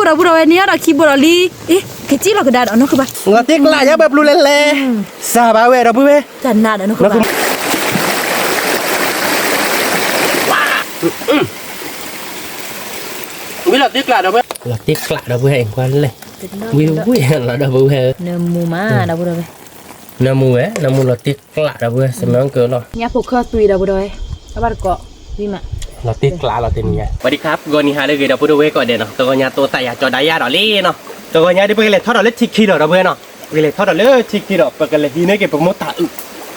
เราพูดอะไรเนี้ยเราคีย์บอร์ดลีเอ๊ะแค่จี้เราก็ได้เอาน้องคือบ้า ngọt tiếc lại nhá bẹp lù lên lè xa bà về đâu bữa bê จันนาเดี๋ยวน้องคือบ้า biết là tiếc lại đâu bê là tiếc lại đâu bê anh quan lên vui là đâu bê เนื้อมูมาเราพูดอะไร nam mô là tiếc lại đâu bê xem nó cơ rồi เนี่ยพวกเขาตุยเราพูดอะไรแล้วบ้านเกาะวิมะ là tiếc lại là tiền nhà vậy đi khắp gọi đi hai đứa người đâu bê đâu bê gọi điện nó tôi nhà tôi tại nhà cho đáy đỏ li nó tôi nhà đi bê lên thoát đỏ lết chích khi đâu bê nó bê lên thoát đỏ lết chích khi đâu bê cái lên đi nơi cái bê mốt tạ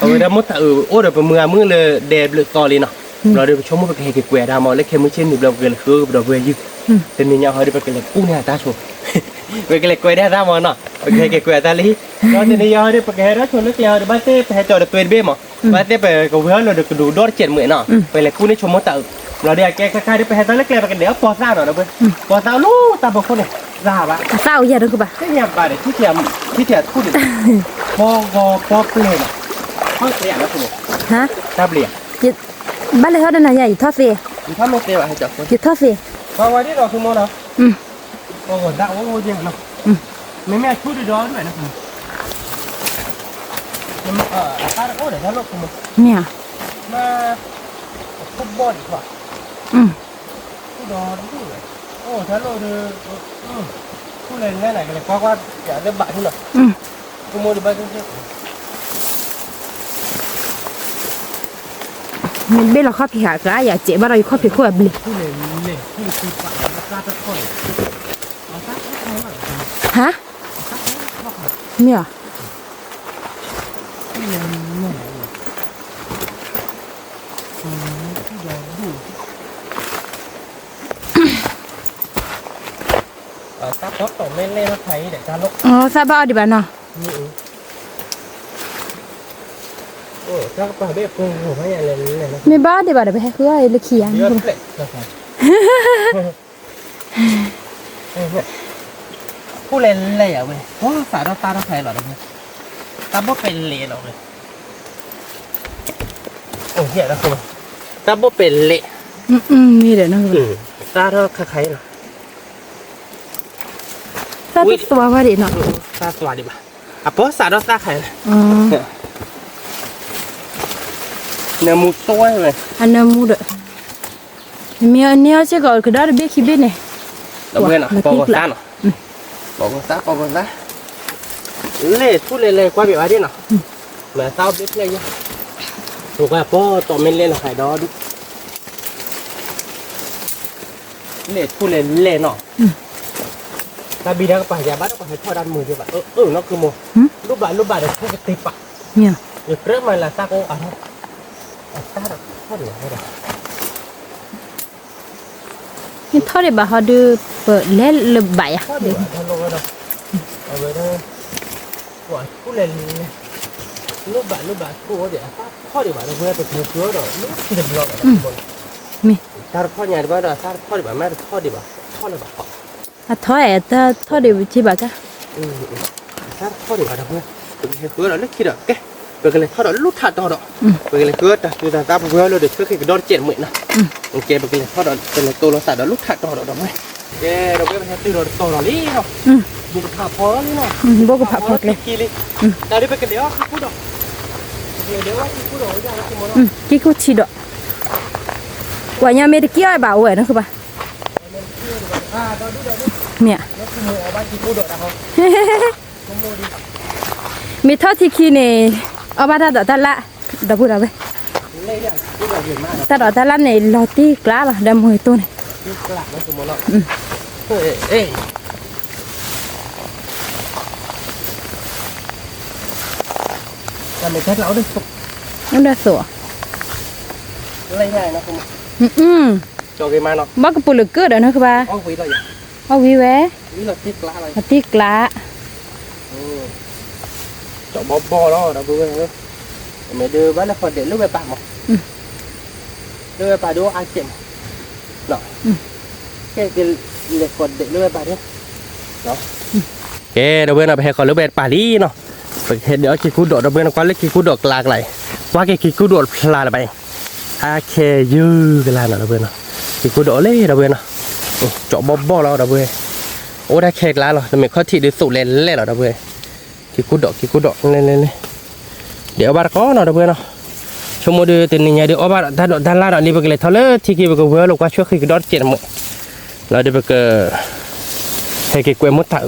ở đây mốt tạ ô rồi bê mưaเลยđẹp lực to lên nó rồi được cho một cái quẹt ra mà lấy cái mũi trên được đầu cái là khứa đầu về như tên mình nhau hơi được cái là cú này ta xuống về cái là quẹt ra mà nó cái quẹt ta lấy đó tên mình nhau được cái đó cho nước leo được bắt tép hay cho được tuyệt bê mà bắt tép về cầu hứa rồi được đủ đốt chuyện mượn nó về là cú này cho một tạo rồi đây cái được hay ta lấy cái là cái đéo pò ra rồi đó bê pò ra luôn ta bảo không này ra bạn sao giờ đó cứ bà cái nhà bà để thiết thiệt thu được pò plei mà không plei nó không hả ta pleiบ้านเลยเขาเดินอะไรอยู่ทอดเสีย ถ้าไม่เตะให้จับ อยู่ทอดเสีย พอวันนี้เราคือโมนะพอวันดาวโมเดียงเนาะไม่แม่ชุดร้อนด้วยนะตาโอ้เดี๋ยวถ้าลบคุณ เนี่ย มาฟุตบอลดีกว่าชุดร้อนด้วยโอ้ถ้าลบดูผู้เล่นแค่ไหนกันเลยเพราะว่าอย่าเล่นบาดที่หรอกคุณโมดีบ้างจริงมันเบลล์ข้อผิดหากระอยากเจ็บว่าเราอยู่ข้อผิดขั้วเบล ผู้เล่นที่คือฝ่ายนักการตะก้อนเอาซักเข้ามา ฮะเนี่ยซักรถต่อเล่นๆแล้วใครเดี๋ยวการลบ อ๋อซาบ้าดิบ้านเนาะ โอ้ถ้าปลาเบ็ดกุ้งหัวพายอะไรนี่นะ ไม่บ้าดิบ้าเดี๋ยวไปให้คือไอ้ลูกเขียน เยอะเลยนะครับผู้เล่นเล่อะเว้ยโอ้สายเราตาเราใครหรอเนี่ยตาบ่เป็นเละหรอกเลยโอ้เหี้ยแล้วคือตาบ่เป็นเละ นี่เดี๋ยวนะคือ ตาเราใครหรอ ซาติดตัวว่าดิเนาะ ตาสวัสดีป่ะอ่ะเพราะสายเราตาใครอ๋อ เนื้อมูต้วยเลย อันนั้นมูดเมียอันนี้เจ๊ก็กระดาษเบี้ยขี้เบี้ยเนี่ย เราเว้นอ่ะปอกตาเนาะปอกตาเล่พูดเลยกว่าแบบนี้เนาะแม่เต้าเบ็ดเลยถูกป่ะพ่อต่อเม่นเล่นไข่ดอดูเล่พูดเล่เนาะตาบีดังไปอย่าบ้านก็ให้พ่อดันมือดีป่ะnóคือโมรูปแบบเดี๋ยวพูดติดปะ เนี่ย เดี๋ยวเริ่มมาละตาโก้อะไรตาดพ่อเดี๋ยวให้ได้ นี่เท่าไหร่บ้าเขาดูเปิดเล่นระบายอ่ะ พ่อเดี๋ยวทำลงกันเอาไว้ได้ว่าพูดเล่นรูปแบบกูเดี๋ยวพ่อเดี๋ยวเราเพื่อไปเที่ยวเที่ยวเดี๋ยวลูกที่เดียวกัน มี ตาพ่อใหญ่บ้านเราตาพ่อเดี๋ยวแม่พ่อเดี๋ยวพ่อเลยบ้า อ่ะเท่าไหร่แต่เท่าเดียวที่บ้านก็ ตาพ่อเดี๋ยวเราเพื่อไปเที่ยวเที่ยวเราเล็กคิดอ่ะแกไปกันเลยพ่อเราลุกถัดต่อเนาะไปกันเลยเกิดดูตาเพื่อเราเดี๋ยวเพื่อให้กระโดดเจ็ดหมื่นนะโอเคไปกันเลยพ่อเราเป็นตัวเราใส่เราลุกถัดต่อเราไหมแกเราไปเที่ยวตัวเราลี้เนาะบุกผ่าพอนี่เนาะ บอกกับผักพอดเลย กี่ลิดาวดิไปกันเดี๋ยวพูดดอกเดี๋ยวว่าพูดดอกยากนะคุณมอ กี่กูชีดอกกว่ายังไม่ได้เกี่ยวไอ้บ่าวเว้ยนั่นคือป่ะเนี่ยมีเท่าที่คีเนี่ยเอามาตัดตัดละเดี๋ยวพูดเอาไปตัดตัดละเนี่ยเราตีกล้าป่ะเดี๋ยวมือตัวเนี่ย กลับนะคุณมอเอ้ยทำไมแค่เราได้สุก นั่นได้สัว อะไรง่ายนะคุณจอกมาเนาะ บ้ากระปุกเหลือเกิดเดี๋ยวนะคือป่ะ อ้อวีเลย เอาวีแวะ วีเราตีกล้าอะไร ตีกล้า จอกบอแล้วเราดูกันเลยไม่ดูบ้านเราพอเด็ดลูกไปป่ามั้งลูกไปป่าดูอาเจ็บเนาะแค่กินเล็กกดเด็ดลูกไปป่าเนี่ยเนาะแกเราเว้นเอาไปให้คนลูกไปป่าดีเนาะเห็นเดี๋ยวขี้คูดดเราเว้นเอาก้อนเล็กขี้คูดดหลากหลายว่าแกขี้คูดดพลาดไปอาเคยื้อกันแล้วเราเว้นเนาะขี้คูดดเล่เราเว้นเนาะเจาะบอแล้วเราเว้น โอ้ได้แขกแล้วเหรอแต่ไม่ข้อที่ดูสูเล่นเล่นหรอเพื่อนกี่กูดอกเล่นเดี๋ยวบาร์ก็เนาะเพื่อนเนาะชั่วโมงเดียวตีนี้เดี๋ยวบาร์ด้านล่างนี่ไปเลยทะเลที่กี่ไปก็เพื่อนลูกว่าช่วยคือดอทเจ็ดหมดเราเดี๋ยวไปก็ให้กี่กล้วยมดตา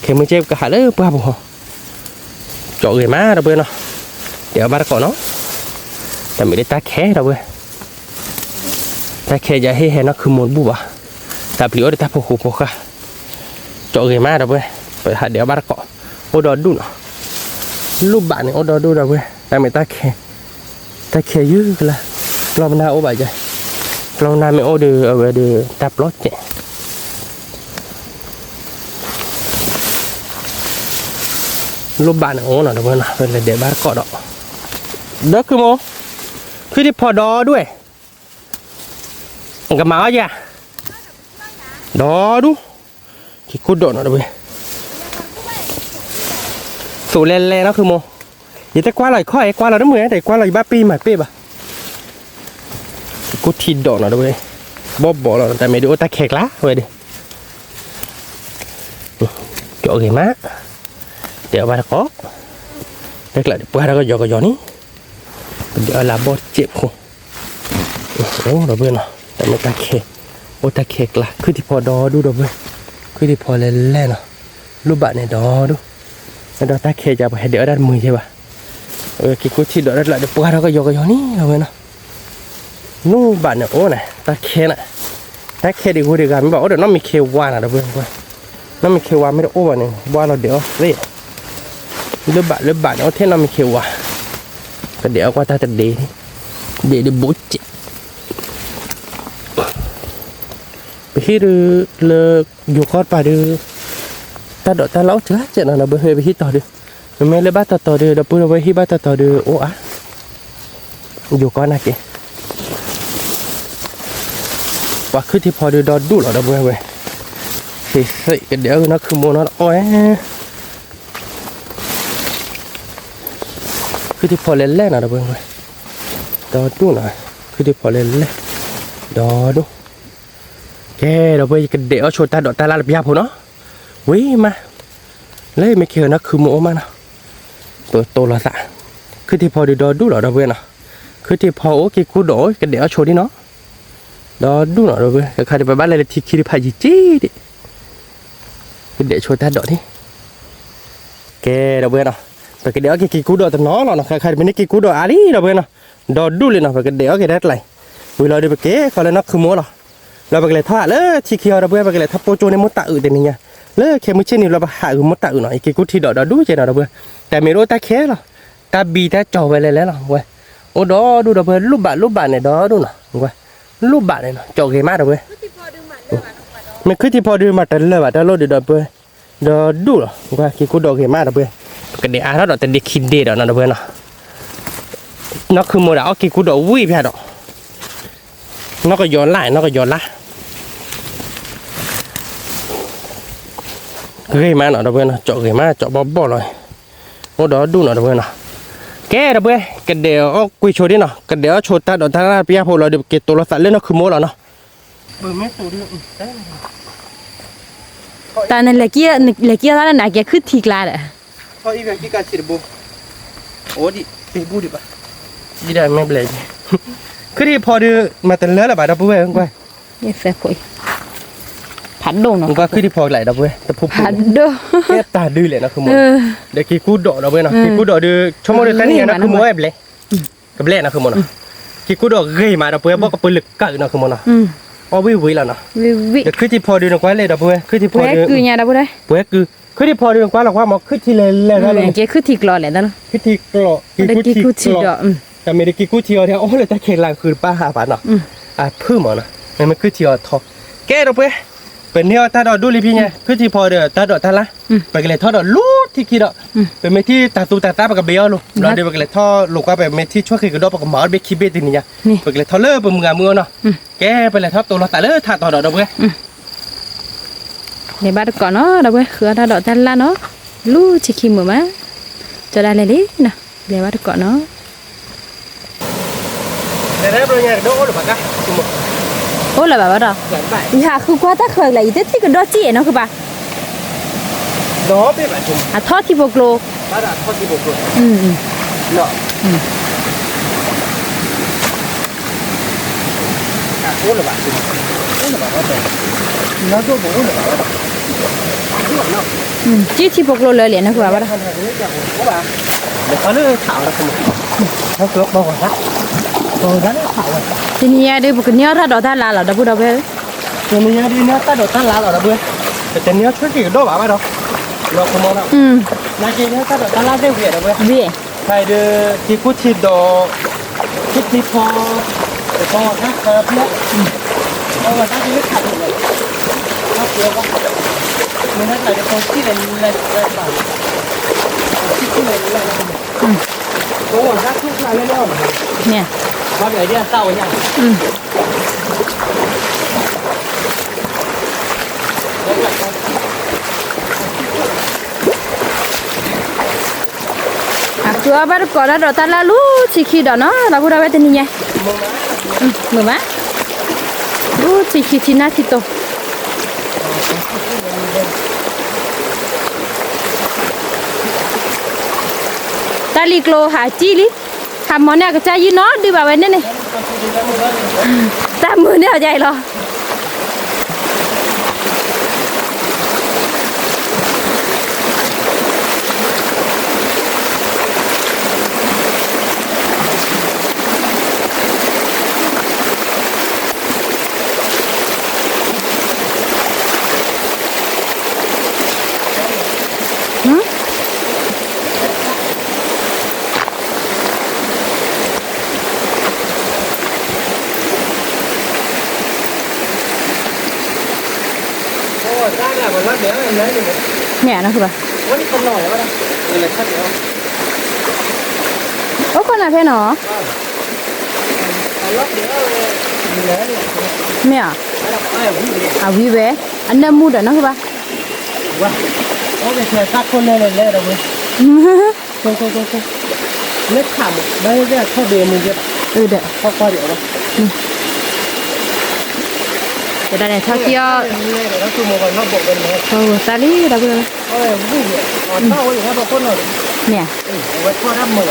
เข็มมือเจ็บก็หาเลยเปล่าบ่เจาะเลยมาเพื่อนเนาะเดี๋ยวบาร์ก็เนาะแต่ไม่ได้ตาแค่เพื่อนตาแค่จะให้เห็นนะคือหมดบุบอ่ะแต่เปลี่ยวได้ตาผูกค่ะเจาะเลยมาเพื่อนไปหาเดี๋ยวบาร์ก็โอ้ดอดูเนาะลูกบ้านนี่โอ้ดอดูเพื่อนแต่ไม่ตาแค่ยื้อกันละเราไม่ได้โอ้ใบใจเราหน้าไม่โอ้เดือเอาไว้เดือตับรถเจ๊รูปบ้านโอ้หน่อยเพื่อนนะเป็นเดี๋ยวบ้านเกาะดอกเด็กคือโมคือที่พอดอด้วยกับหมาจ้ะดอดูขี้คุดโดดหน่อยเพื่อนสูเล่นๆนะคือโมยี่แต่กว่าลอยข้อยกว่าเราได้เหมือนแต่กว่าลอยบ้าปีใหม่เป๊ะป่ะกูทีโดดหน่อยเว้ยบ่เราแต่ไม่ดูตาแขกละเว้ยดิเจาะกี่ม้าเดี๋ยวไปก็เด็กละเดี๋ยวไปเราก็ยอนี่เดี๋ยวลาบดเจ็บหัวโอ้เราเบื่อเนาะแต่ไม่ตาแขกโอ้ตาแขกละคือที่พอดอดูเราเบื่อคือที่พอเล่นเนาะรูปบ้านเนี่ยดอดูแล้วตาแขกจะไปเดี๋ยวด้านมือใช่ป่ะกี่กูทีเดี๋ยวเราเดี๋ยวไปเราก็ยอนี่เราเว้ยเนาะนู่บ้านเนี่ยโอ้น่ะตาแค่น่ะตาแค่ดีกว่าดีกันไม่บอกว่าเดี๋ยวน้องมีเควาน่ะเดี๋ยวเพื่อนน้องมีเควาไม่ได้โอ้บ้านเนี่ยว่าเราเดี๋ยวเรื่องบ้านเอาเท่น้องมีเควาก็เดี๋ยวว่าตาจะเดี๋ยวบุ๊ชไปที่ดูเลิกอยู่คอดไปดูตาดอกตาเล้าเจ้าเจ้าน่ะเพื่อนไปที่ต่อดูไม่เลยบ้านต่อดูเดี๋ยวพูดเอาไว้ที่บ้านต่อดูโอ้อะอยู่ก้อนน่ะเก๋ว่าคือที่พอดูดอดูหรอเด้อเว้ยเฮ้ยเดี๋ยวนะคือโมนโอ้ยคือที่พอเล่นๆนะเด้อเว้ยดอดูหน่อยคือที่พอเล่นดอดูแกเด้อเว้ยกันเดี๋ยวโชว์ตาดอกตาลาบยาผมเนาะวิ่งมาเลยไม่เกี่ยวนะคือโมมานะตัวละสะคือที่พอดูดอดูหรอเด้อเว้ยนะคือที่พอโอเคกูโดยกันเดี๋ยวโชว์ดิเนาะดอดูหน่อยเว้ยใครจะไปบ้านอะไรที่คิดพายจี้ดิเดี๋ยวโชว์ตาดอกนี่แกเด้อเว้ยเนาะแต่เดี๋ยวกี่กูดอแต่น้องเนาะใครเป็นกี่กูดออะไรเด้อเว้ยเนาะดอดูเลยเนาะแต่เดี๋ยวกี่ได้ไรเวลาเดี๋ยวไปเก๋เขาเลยนักคือโม่เนาะเราไปเลยท่าเลยที่เขียวเด้อเว้ยไปเลยทับโปโจในมดตาอื่นแต่เนี่ยเลยแค่ไม่ใช่นี่เราไปหาอื่นมดตาอื่นหน่อยกี่กูที่ดอดูเจเนาะเด้อเว้ยแต่ไม่รู้ตาแค่หรอตาบีตาจ่อไปเลยแล้วเนาะเว้ยโอ้ดอดูเด้อเว้ยรูปบ้านเนี่ยดอดูเนาะเว้ยรูปบ้านเนี่ยเนาะจ่อเกมาเด้อเว้ยไม่คือที่พอดูมาแต่เลยว่าถ้าโลดเด้อเว้ยดอดูเนาะเว้ยกี่กูดอเกมาเด้อเว้ยก็เดี๋ยวเราแต่เด็กคิดเด็ดเนาะเด้อเว้ยเนาะนักคือโมดเอากี่กูดอวิ่งไปเนาะนักก็ย้อนไล่นักก็ย้อนละเกมาเนาะเด้อเว้ยเนาะจ่อเกมาจ่อบ่เลยโอ้ดอดูเนาะเด้อเว้ยเนาะแกเด้อเว้ยกันเดี๋ยวเอาคุยโชว์ดิเนาะกันเดี๋ยวโชว์ตาดอกตาลาเปียพอเราเดี๋ยวเก็บตัวละสัตว์เล่นเนาะคือโมแล้วเนาะเบิ่งแม่ตัวเดียวตอนนั้นเกี้ยตอนนั้นน่ะแกคือทีกลาดอ่ะพออีเวนต์ที่การฉีดบุโอ้ดิตีบูดิปะยี่ได้ไม่เปล่าคือที่พอดูมาแต่เลือดละบาดดับเว้ยก้อยนี่แฟคุยผัดโดนเนาะก็คือที่พอไหลดับเว้ยแต่ผู้ผัดโดแค่ตาดื้อเลยนะคือโมเดี๋ยวกี่กูดอกดับเว้ยเนาะกี่กูดอกดูชั่วโมงเดียวแต่นี่นะคือโมแบบเลยกับเล่นะคือโมเนาะกี่กูดอกเกยมาดับเว้ยบอกกับปืนเหล็กกัดนะคือโมเนาะอ๋อวิแล้วเนาะวิเดี๋ยวคือที่พอดูนะก้อยเลยดับเว้ยคือที่พอดูคือเนี่ยดับเว้ยเว้ยคือที่พอดูนะก้อยหรอกว่าหมอคือที่เลยแล้วแกคือทีกลอแหละนั่นคือที่กลอกี่กูทีดอกแต่ไม่ได้กี่กูเที่ยวเนี่ยโอ้เลยแต่เขตหลังคือป้าหาบ้านเนาะพึ่งหมอนะมันคือเที่ยวทอแกดับเว้ยเป็นเนี่ยตาดอกดูลิพี่เนี่ยคือที่พอเด้อตาดอกตาละไปกันเลยทอดอกลูดที่คิดอ่ะเป็นเมที่ตาตูตาตาไปกับเบลลูกเราเดี๋ยวไปกันเลยทอลูกก็แบบเมที่ช่วยคือกันดอกไปกับหมอเบคิเบตินี่เนี่ยไปกันเลยทอเลิศเป็นมือเนาะแกไปเลยทอตัวเราตาเลิศทาต่อดอกเว้ยในบ้านก่อนเนาะดอกเว้ยคือตาดอกตาละเนาะลูดชิคิมเหมือนมั้ยจะได้เลยดินะในบ้านก่อนเนาะแต่ได้ประโยชน์โดนหรือเปล่าคะโอ้ละแบบว่าดอกอย่าคือว่าถ้าเคยอะไรอีกที่ก็ดอจี้เนาะคือป่ะ đó biết bạn chừng à thoát thì bộc lộ đã thoát đi bộ rồi ừ nọ cố là bạn chừng cố là bạn có thể nó tôi bố là bạn đó chỉ thì bộc lộ lời liền nó của bà đó để có nước thảo là không nó cướp bao còn rồi đó thảo rồi thì nhà đi một cái nhớ ra đó ta là đâu đâu về thì mình đi nữa ta đổ ta lá ở đâu để tên nhớ trước khi đó bảo đâu nó không đâu là chỉ nhớ ta đổ ta lá đây về đâu về phải đưa chỉ cút chỉ đồ cút chỉ pho để pho khác nữa mà ta chỉ biết thảo rồi nó nhiều quá mình nói là để con chỉ là bảo chỉ là có một khác thuốc lại lên đâu nè bao giờ đi sau nha à cứ bắt có đó ta là lú chỉ khi đó nó là bữa đâu về tên nhỉ mưa má lú chỉ khi thì na thì to ta li klo hả chi li hàm món này cái chai gì nó đi vào bên đây này ta mưa nữa vậy lo mẹ nó kìa ô con là phe nó mẹ à vui vẻ anh đang mua đó nó kìa ô cái xe sát con này lên đâu không nét thảm đây là thôi để mình biết đấy không qua được đâu cái đây này thôi kia nó cứ một con nó bộ bên này thôi ta đi đâu rồi ôi vui vậy tao ơi nó con rồi nè vậy qua đâm mở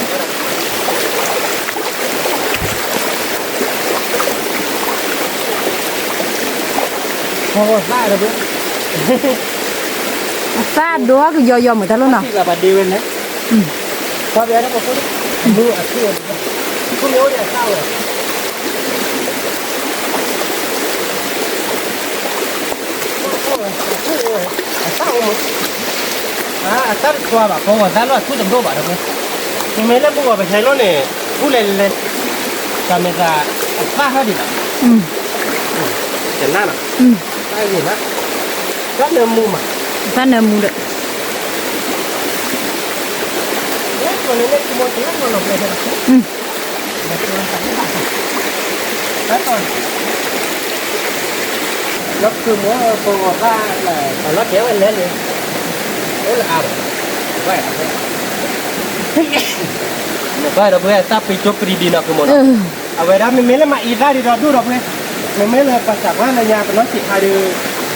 thôi ra rồi bữa xa đó cái do người ta luôn nào là bà đi bên đấy qua bé nó có mưa ở kia không nhớ là sao rồi sao mà tao qua bà con tao nó chút tầm đâu bà đâu thì mấy lần bữa bà thấy nó này cú lên lên camera pha hết đi chẳng nào cái gì đó rất là mua mà rất là mua được còn lên cái món tiếng nó lồng này đấy rồi nó cứ muốn cô ra là nó kéo anh lên đi đấy là vậy vậy rồi bây giờ ta bị chụp đi nó cái món vậy đó mình mới là mà ra đi đó đủ rồi mình mới là phải chẳng qua là nhà của nó chỉ hai đứa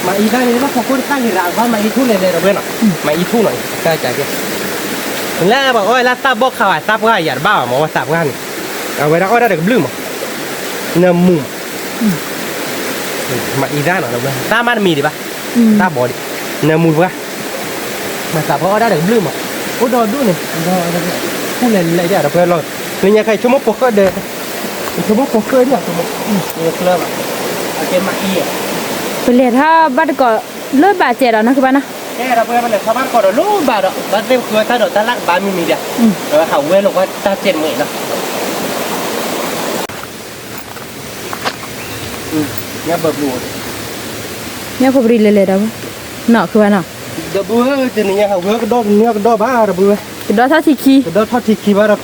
mà ý ra đi nó không có cái gì ra mà ý thu này rồi bên nào mà ý thu này cái cái kia là bảo ôi là ta bóc khảo ta bóc ai bảo mà ta bóc này vậy đó ôi đã được blue mà nằm mù mà ý ra nó đâu ta mang mì đi ba ta bỏ đi nằm mù quá mà ta bóc đã được blue mà ôi đồ đủ này khu này lại để được rồi nên nhà cái chỗ một poker để chỗ một poker nhỉ chỗ một club à cái mà ý cái liệt ha bắt có lối bà trẻ đó nó cứ bán à cái là bây giờ mình sao bắt có được lối bà đó bắt thêm cười ta được ta lắc 30 mì đi rồi hỏng quên rồi ta trên mày đó nhà bờ bùa nhà có bì lệ đâu nọ cứ bán à bờ bùa thì nhà hỏng quên cái đó bá rồi bùa cái đó thắt thì cái đó thắt thì bá rồi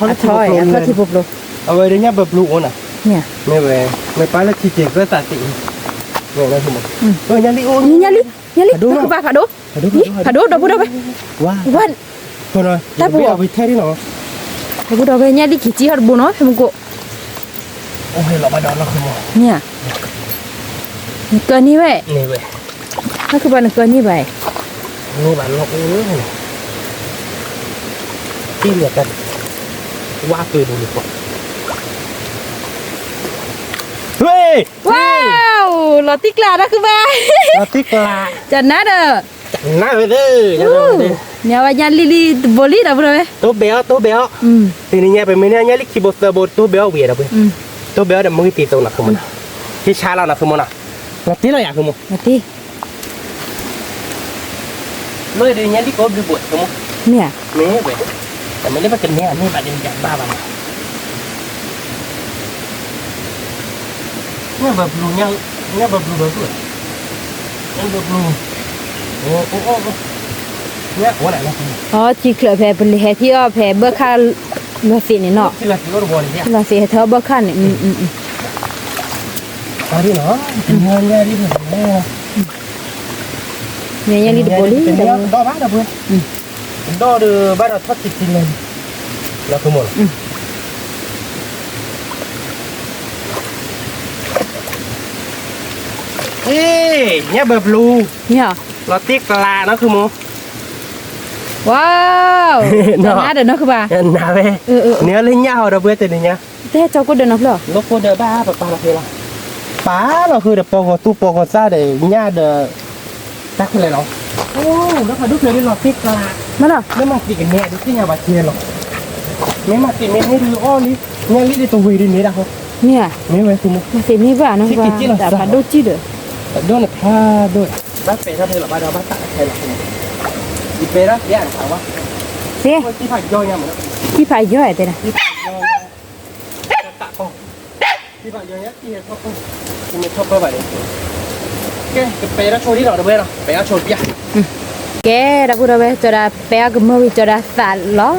thắt thì bục luôn ở đây đến nhà bờ bùa nè nè mày về mày phải là chỉ cái tạ tị rồi đây không rồi nhà đi cứ ba phá đốt đâu đâu vậy wow rồi ta bùa bị thế đi nó đâu đâu về nhà đi chỉ hạt bùa nó phải không cô ôi là bà đó nó không nè cơn như vậy này vậy nó cứ bán cơn như vậy นี่บ้านเราที่เหลือกันว่าปืนดูดีกว่าเฮ้ย ว้าวลอติกลานะคือว่า เราติ๊กลา จันนะเด้อ จังหน้าไปเด้อจังหน้าไปเด้อ เนี่ยว่ายันลิโบลีนะเพื่อน ตัวเบลทีนี้ไปไม่เนี่ยลิขิบตัวตัวเบลเวียนะเพื่อนตัวเบลเดี๋ยวมึงตีตัวหนักขึ้นมาที่ชาเราหนักขึ้นมาเราตีเราอยากขึ้นมา มาตี เลยเดี๋ยวนี้ลิขิบดูบวชขึ้นมา เนี่ย นี่เว้ยแต่ไม่ได้มากินเนี่ยนี่ประเด็นใหญ่บ้าบ้าเนี่ยแบบบลูเนี่ยแบบบลูแบบด้วยเนี่ยแบบบลูโอ้เนี่ยหัวไหนนะ อ๋อที่เคลือแผ่เป็นแห่ที่ว่าแผ่เบอร์ค่าลอสีนี่เนาะ ที่เราที่เราบอลเนี่ย ลอสีให้เธอเบอร์ค่านี่ตอนที่เนาะเงินเนี่ยที่ผมเนี่ย เนี่ยยันลิโบลี เป็น เด้ เนื้ อ อดอบ้านนะเพื่อนดอเดือบ้านเราทอดติดกินเลยแล้วคือหมดเนี่ยแบบบลู เนี่ย เราติ๊กลานะคือโม ว้าวจันนะเด้อเนาะคือว่า นาเว้เนื้อเล่นยาวเราเบื่อแต่เนี่ย แต่เจ้าก็เด้อเนาะเพื่อ ลูกโคเดอบ้าปะเราคือละป้าเราคือเดปอกตู้ปอกซาเดญ่าเดตักเลยเนาะโอ้แล้วพอดูเลยเราติ๊กลา มาเนาะ ไม่มาติดกันเนี่ยดูที่ยาบาเทียหรอกไม่มาติดเม็ดให้ดูอ้อนี่เนี่ยลิได้ตัววีดีนี้นะเขา เนี่ย ไม่ไว้คุณมุก มันสิมีว่าเนาะว่าแต่พาดูจิเด้อ โดนท่าด้วยบ้านเปย์ถ้าเธอหลับบ้านเราบ้านตัดใครหลับอีเปย์นะย่านถามว่า เสีย ที่ผักย่อยยังเหมือน ที่พายย่อยแต่นะ ที่ผักย่อยตัดปองที่ผักย่อยที่เห็นชอบที่ไม่ชอบเพื่อแบบนี้แกเปย์แล้วโชว์ที่เราด้วยเนาะเปย์แล้วโชว์พี่ แกดากูระเวจดาเปียกมือจดาสาล้อ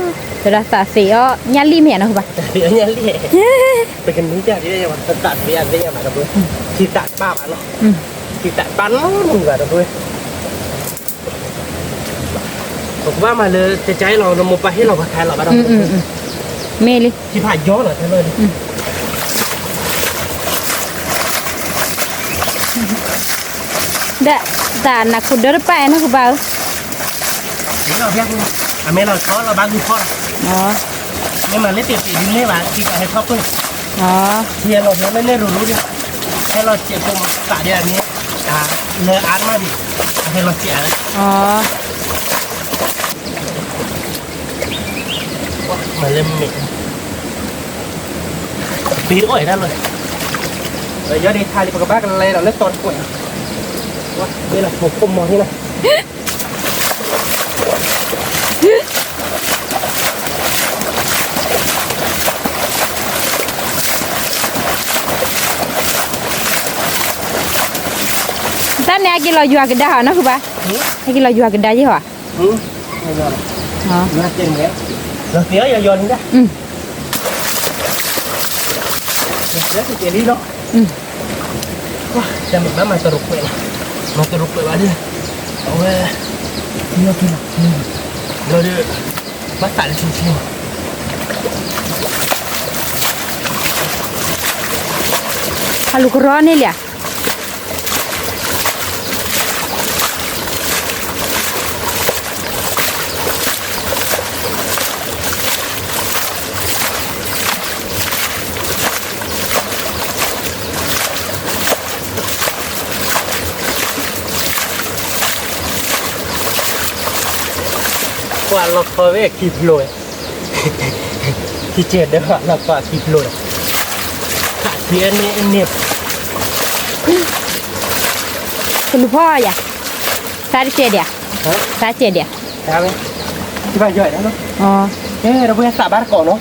จดาสาเสียยันลีเมียนะคือปะ เดี๋ยวเนี่ยเรียเป็นกันนี้จ้ะที่ได้มาตัดไปอันได้ยังมาด้วยที่ตัดป้าบ้านเนาะที่ตัดบ้านมึงแบบด้วยผมว่ามาเลยจะใจเราโมไปให้เราพัฒนาเราบ้านเรา เมลิ ที่ผ่านย้อนเหรอใช่ไหมเด้อแต่นักขุดเดินไปนะคือเปล่า นี่เราเพี้ยนอเมเราท้อเราบ้านคือพ่อ อ๋อ ไม่มาเล่นเตะปีนี้มาที่ไปให้ชอบเพื่อน อ๋อ เทียเราเห็นไม่รู้เนี่ยให้เราเจ็บตรงสาเดียนี้เลออาร์ตมาดิให้เราเสียเลย อ๋อ มาเล่นเมฆปีอ้อยได้เลยเยอะดีทายดีกว่าบ้านกันเลยเราเล่นตอนป่วยว่านี่แหละผมก้มมองที่ไหน แต่เนี่ยกินเราอยู่กันได้นะคือปะให้กินเราอยู่กันได้ยี่ห้อ ไม่ยอม อ๋อ น่าเจ๋งแล้วเราเสียอย่าโยนนี่ได้เดี๋ยวจะเจอดีเนาะว้าจะมีมาสรุปไปนะมาสรุปไปว่าดิเอาไว้เรากินเราดิมาตัดชิวฮาลูกร้อนนี่แหละกว่าเราเคยคีบโรยที่เจ็ดเด้อเรากว่าคีบโรยขาดเพี้ยนนี่เนี่ย คุณพ่ออย่าซาเจเดียซาเจเดีย ใช่ไหมที่บ้านย่อยนะเนาะ อ๋อ เราเพื่อสาบ้านก่อนเนาะ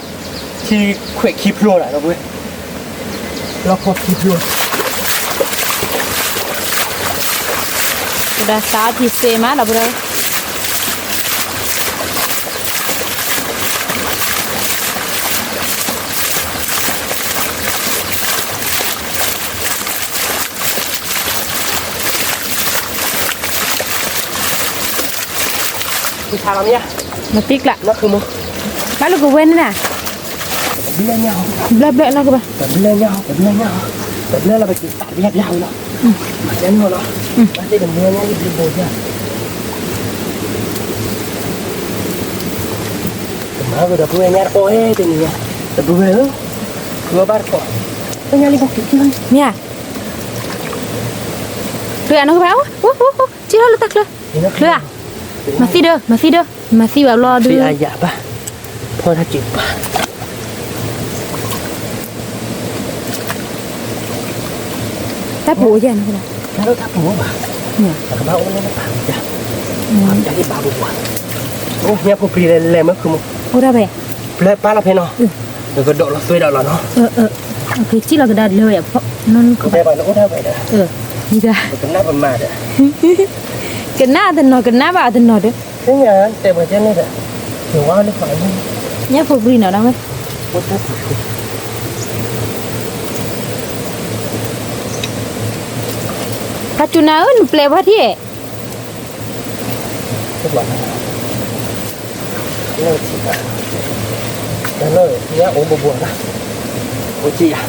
ที่เขวคีบโรยเราเพื่อเราพอคีบโรย sudah saat hisema lah bro ที่ทางเราเนี่ย matik lah นั่นคือมึง lalu gue wen nah เบี้ยเงา bla bla lah gue แบบเบี้ยเงาแบบเบี้ยเงาแบบเบี้ยเราไปกินตัดเบี้ยยาวเนาะมาเล่นหมดเนาะมาเล่นกับเนื้อเนี่ยรีบๆเนี่ย Aku dah punya nyar tu ni ya. Dah punya dua barco. Tanya lagi bukti kan? เนี่ยเคลือนะคือแบบโอ้โหจีเราตักเลยเคลือมาสิเด้อมาสิแบบรอดู Si ayah bah. Pun dah cepat. แต่ปูเย็นคือแบบ Kalau tak pun bah. เนี่ย Tak bau ni nak dah. Jadi baru buat. Oh, ni aku beli lem aku. โอ้ได้ไป Beli pala peno. Aku dok lah suai dah lah no. โอเคจีเราก็ได้เลยอ่ะเพราะนั่นก็ Aku dah balik dah baik dah. นี่ได้ Kenapa mah dah? กันหน้าแต่หนอกันหน้าบ่าแต่หนอเด้อ Ini teh macam ni dah. Jual ni kau ni. เนี่ยพวกรีน่ะได้ไหม Betul. ปัจจุบันแปลว่าที่ Sebab mana? Ini cik. Dan lo dia buat lah. Cik ya.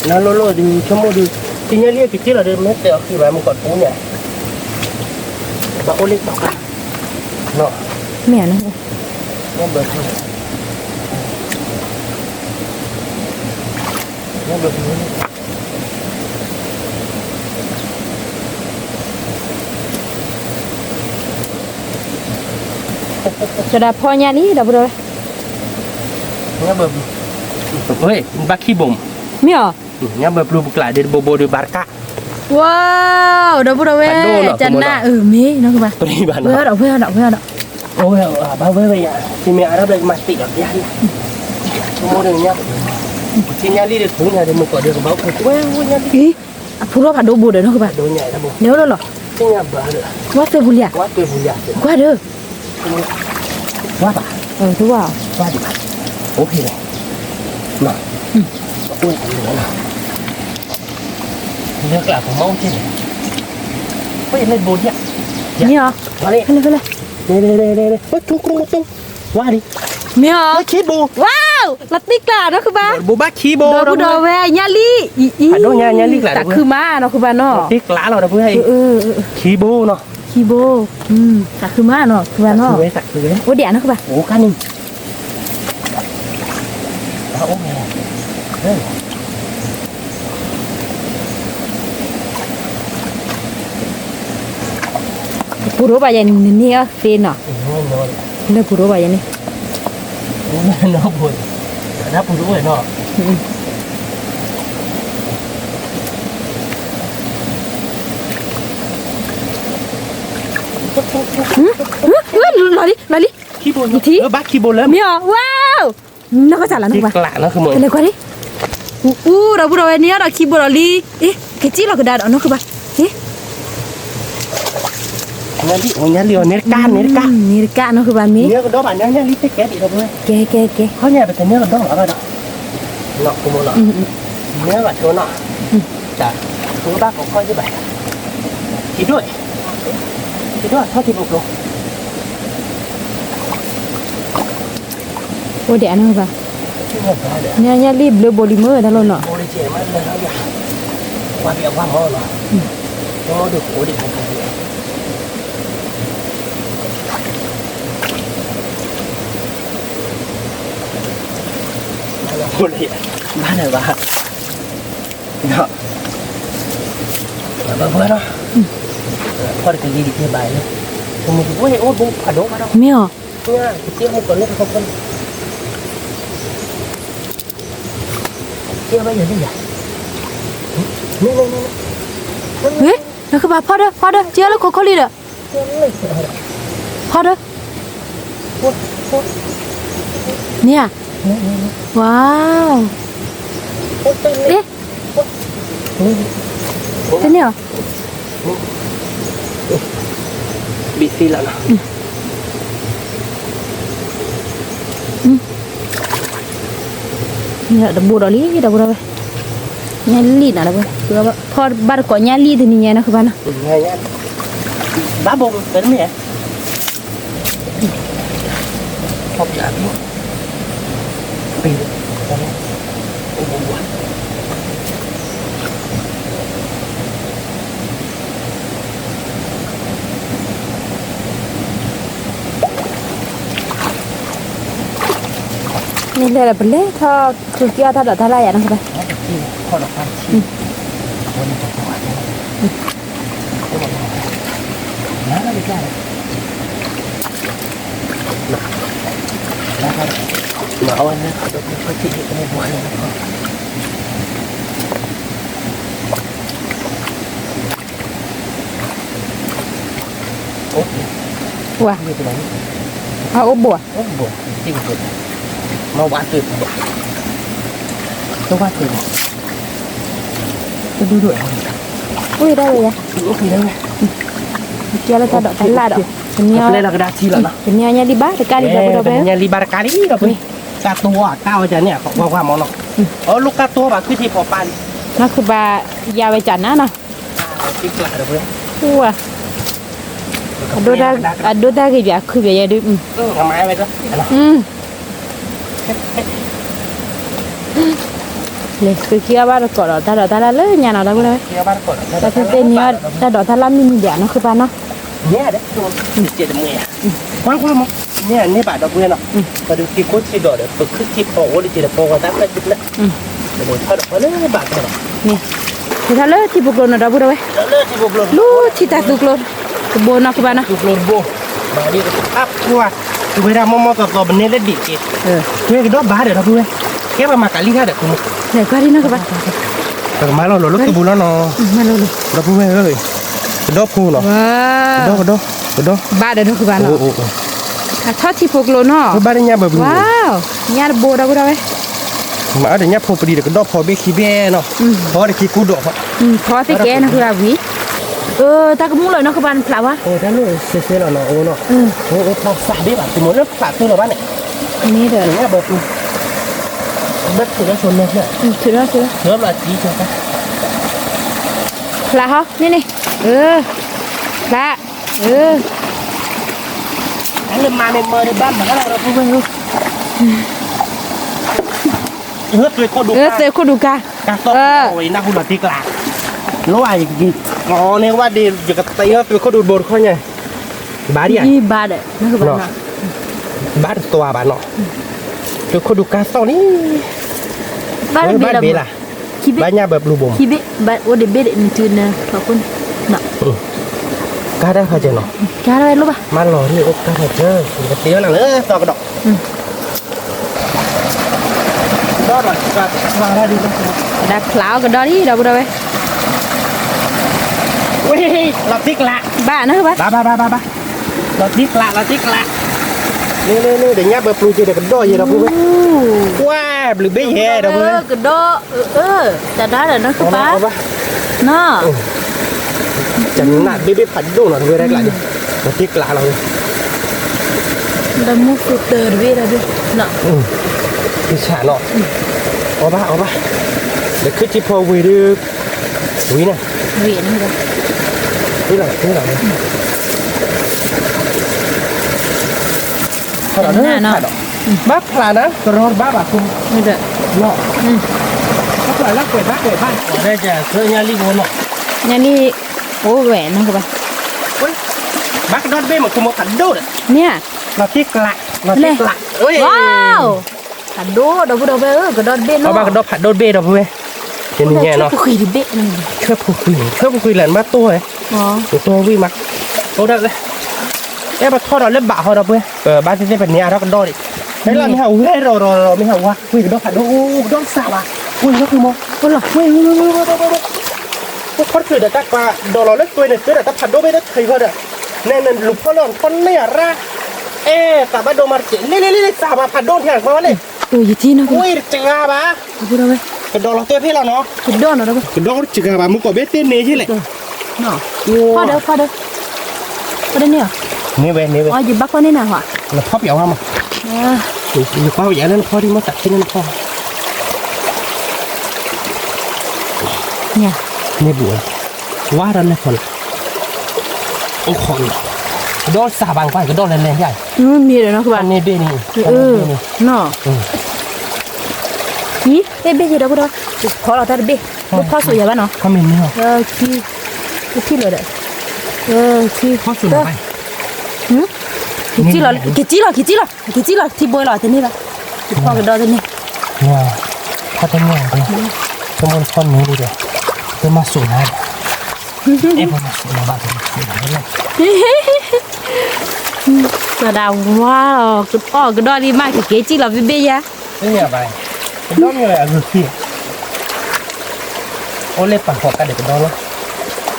Nah lo di cuma di tinggal dia kecil ada mesti akhir baru kat punya. Tak boleh tak kan? No. แม่นะ Yang betul. Yang betul. จะได้พ่อเนี่ยนี่ดับเลย Yang betul. Oi, baki bom. มีเหรอ Yang perlu buka dia bobo di barka. ว้าวดับเลยจันน่ามีนะคือป่ะ Periban. เพื่อนเพื่อน Oh, bawa ya. Si mi Arab lagi mati dah dia. Semua dia. Si nyali dia punya dia muka dia ke bawah. Weh, nyali. อีพูดว่าผัดโดบูเด้อนะคือป่ะ Donya dah bu. เดี๋ยวแล้วเหรอ Si nyabah dah. ว่าเซบุเลีย Kuat tu bulia. กว่าเด้อ Kuat tak? ถือว่า Kuat di. Okey dah. Nah. Aku nak ambil lah. Dia kelak aku mau je. Kau yang lain bodia. มีเหรอ Balik. ไปเลย Ni. Oh, tunggu. Wah ni. มีเหรอ Kaki bu. ว้าวลัตติกลาเนาะคือป่ะ Boba kibo. โดบูโดเวญาลีอี Aduh, nyali lah แต่คือม้าเนาะคือป่ะเนาะ Ni kelak lah dah punya. เออ Kibo noh. คีโบแต่คือม้าเนาะคือป่ะเนาะ Tak kue. โอ้เดี๋ยวนะคือป่ะ Oh kan ni. Oh ya. Puro ba yan ni ah fin ah. No. Le puro ba yan ni. No buồn. Đã phụ rồi nó. ลอยดิ Kibo. Thì? Bác kibo lớn. มีอ่ะว้าวnó có trả là nó Cái ba lạ nó không mời. cái này qua điเราพูดเอาเนี้ยเราคีย์บอร์ดลีเอ๊ะแค่จี้เราก็ได้เนาะคือป่ะเอ๊ะ Nyali, oh nyali, oh nirkan. นี่กะเนาะคือป่ะมี Nhớ cái đó bạn nyali thích kẻ đi đâu thôi. แก Có nhà phải nhớ cái đó ở đâu. Nọ của một nọ. Nhớ bạn chỗ nọ. Chà, chúng ta cũng coi như vậy. Thì đuổi. Thôi thì buộc luôn. โอ้เดี๋ยวนะคือป่ะ Chứ không phải để. เนี่ยรีบเลยโพลิเมอร์ได้แล้วเนาะ Cô đi chè mất lên nó kìa. Qua việc qua mơ rồi. Nó được cố định không phải. Cô đi. Ba này ba. Đó. Bà vừa đó. Qua được cái gì đi chơi bài nữa. Mình cũng ôi bố phải đố vào đâu. มีอ่ะ Nha, cái kia không có nước không phân. Kia bây giờ đi à? Nè. เฮ้ยนั่นคือป่ะพอเด้อเจ้าแล้วเขาลีเด้อพอเด้อเนี่ยว้าวเอ๊ะเป็นเนี่ย Bị xì lợn à? Ini ada bodoh lagi, ada bodoh. Nyali nak apa? Kau thor bar kau nyali tu ni nak apa nak? Nghe nhá. Bá bông đến mấy vậy? Không dạ biết. Pì. Ôi bông quá. นี่เลยละเป็นเล่ถ้าคือเกี่ยวถ้าดอกถ้าไรอ่ะนะไป พอดอกไม้ที่คนจะสวัสดิ์นะเราไปแก้นะครับมาเอาอันนี้เขาจะค่อยๆที่กันในบัวเลยนะครับโอ้ ว่ะ ไม่เป็นไร เอาอบบัว โอ้บัวจริงๆมาวัดตื่นต้องวัดตื่นจะดูด้วย อุ้ยได้เลยอ่ะ โอเคได้ไหม เกี่ยวแล้วถ้าดอกถ้าไรดอกเป็นเนี้ย เลยเราก็ได้ทีแล้วเนาะ เป็นเนี้ยเนี่ยดีบ้าแต่การดีบ้าเราไป เป็นยังรีบาร์กาลีเราไปกาตัวก้าวจะเนี่ยของว่ามองเนาะลูกกาตัวแบบคือที่พอปัน นั่นคือบายาไปจัดนะเนาะ ติ๊กหลาเด้อเพื่อน ว่ะดูได้กี่แบบคือแบบยาดูทำไมไปก็ เลยคือเกี่ยวว่าเรากดถ้าดอกถ้าไรเลยเนี่ยเราได้เลย เกี่ยวบ้านก่อน แต่เป็นเนี้ยถ้าดอกถ้าไรมีเดียวนะคือบ้านเนาะ เนี่ยเด็กตัวเจ็ดมือว่างมั้งเนี่ยนี่บาดดอกเบี้ยเนาะมาดูที่โคตรที่ดอกเด็กคือที่พอโอ้ดิจิตพอก็ตั้งแต่จุดละเดี๋ยวพอดอกเลยบาดเนาะ นี่คือถ้าเลยที่บุกลนเราบุเราไว้ เลยที่บุกลน lu cita tu klon kebun aku bana บุกลนโบมาดิอัพตัวเวลามอกับตัวมันเนี่ยเล็ดดิจิเฮ้ยก็ดอกบาดเด้อเพื่อนแค่ประมาณกะลิค่ะเด็กคุณ ne kari na kebana แต่มาเราลุกตัวบุญแล้วเนาะ malu เราพูดไม่เลยดอกพูเนาะ wah ดอก ba da aku bana โอ้โห atha ti poklon no บ้านเนี่ยแบบ wow nyar bo da bu da we มาเดี๋ยวเนี่ยพอพอดีเด็กดอกพอเบคีเบ้เนาะพอเด็กขี้กูดอก พอสิแกนะคืออาวิตากมุเลยเนาะคือบ้านพลาวะ โอ้ท่านเลยเสียแล้วเนาะโอ้เนาะโอ้พอสาดีแบบสมมติว่าสาตัวเราบ้านเนี่ย อันนี้เด้อ เนี่ยแบบแบบถือว่าชนเลยเนี่ย ถือแล้ว เริ่มละจีใช่ไหม พลาเฮานี่พลาอันนี้มาในมือในบ้านเหมือนกันเราพูดไม่รู้ตัวเขาดู เตะคนดูกะ กาโต้โอ้ยนักหุ่นตีกลางแล้วว่าอย่างนี้อ๋อเนี่ยว่าดีอย่างกับตีว่าตัวเขาดูบนเขาไงบ้าดิอ่ะ อีบาดนะคือบ้าน บ้านตัวบ้านเนาะตัวเขาดูกาโต้นี่ บ้านเบล่ะคิเบ บ้านเนี่ยแบบรูบม คิเบบ้านโอเดเบดนี่จุนนะขอบคุณน่ะ กาได้พอเจเนาะ กาอะไรรู้ป่ะ มาหล่อที่อกกาพอเจอกระเตี้ยวนั่นเลยต่อกระดอกดอดกับมาได้ดีนะ ดักพลาวก็ดอนี่ดอกบ่ได้เว้ย เว้ยเราติ๊กละ บ้านะคือบ้า บ้าเราติ๊กละนี่เดี๋ยวนี้แบบปลูกเจเด็กกระโดดยังเราพูดว้าหรือไม่แย่เราพูด กระโดแต่ได้แล้วนะคือบ้าเนาะ จันหนักเบี้ยผัดโดนเราพูดได้ละเราติ๊กละเรา ดมูฟิเตอร์ด้วยนะดิเนาะ คือฉาเนาะเอาป่ะเดี๋ยวขึ้นที่พอวีดูวีน่ะ เวียนนี่กัน นี่หลังขนาดนั้นเนาะบ้าพลานะกระโดดบ้าคุณ นี่เด้อ เนาะถ้าพลาแล้วเกิดบ้าได้จะเสื้อยาลีโวนเนาะ เนี่ยนี่โอ้แหวนนะคือบ้า บ้ากระโดดเบ้เหมือนคุณมาขัดโดด เนี่ย เราติ๊กละว้าวขันโดดอกบ่ได้เว้ยกระโดดเบ้เนาะ เอาบ้ากระโดดผัดโดดเบ้เราพูดเห็นยังไงเนาะ คุยดิเบ้นั่น ช่วยพูดคุยหลานมาตัวไง อ๋อ ตัววิ่งมาโอ้ได้เลยเอ๊ะมาทอดเราเล่นบ่าเขาเราเพื่อบ้านที่เป็นเนี้ยเราก็โดดอีกเฮ้ยเราไม่เอาเฮ้ยเราไม่เอาวะคุยกับโดดผัดโดดสาวะคุยก็คือมองคนหรอคุยพวกคนคือเด็กกว่าโดดเราเล่นตัวเนี่ยคือเด็กผัดโดดไม่ได้เคยเขาเด้อเนี่ยหลุดพ่อหลอนคนเนี่ยร่าแต่บ้านโดมาเจ๋งเล่สาวมาผัดโดดที่ไหนมาเนี่ย อยู่ที่นะคุ อุ้ยจังอ่ะบ้า บ่ได้เว้ย กระโดดเราเต้พี่เราเนาะ กระโดดเนาะเว้ย กระโดดจังอ่ะบ้ามุกกบเต้นเนี่ยใช่ไหม เนาะพอเด้อเนี่ย นี่เว้ยอ๋ออยู่บักคนนี่น่ะฮะ เราพ่อเปียวมาอยู่พ่ออย่างนั้นพ่อที่มาตัดที่นั่นพ่อ เนี่ย นี่บัวว่าดันเลยคนโอ้คนโดนสาบางไปก็โดนแรงๆใหญ่ มีเลยเนาะคือบ้าน นี่เบ้นี่ เนาะนี่เบ้อยู่ดอกบ่ได้พอเราตัดเบ้พอสวยบ้านเนาะ เขาไม่มีหรอ ที่เลยเด้อที่ พ่อสุดไป กี่จีหรอที่บอยหรอที่นี่ป่ะ พ่อกระดอนตัวนี้ เนี่ยถ้าเป็นอย่างไปสมมติคนนี้ดีเลยเป็นมาสูงนะเอ๊ะผมมาสูงนะบ้านผมสูงนะเนี่ย กระดาว้าวกระพ่อกระดอนดีมากเก๋จีเราเบี้ย เนี่ยไปเป็นน้องเลยอ่ะคือขี้โอ้เล่นปั่นหัวกันเด็กเป็นน้องแล้ว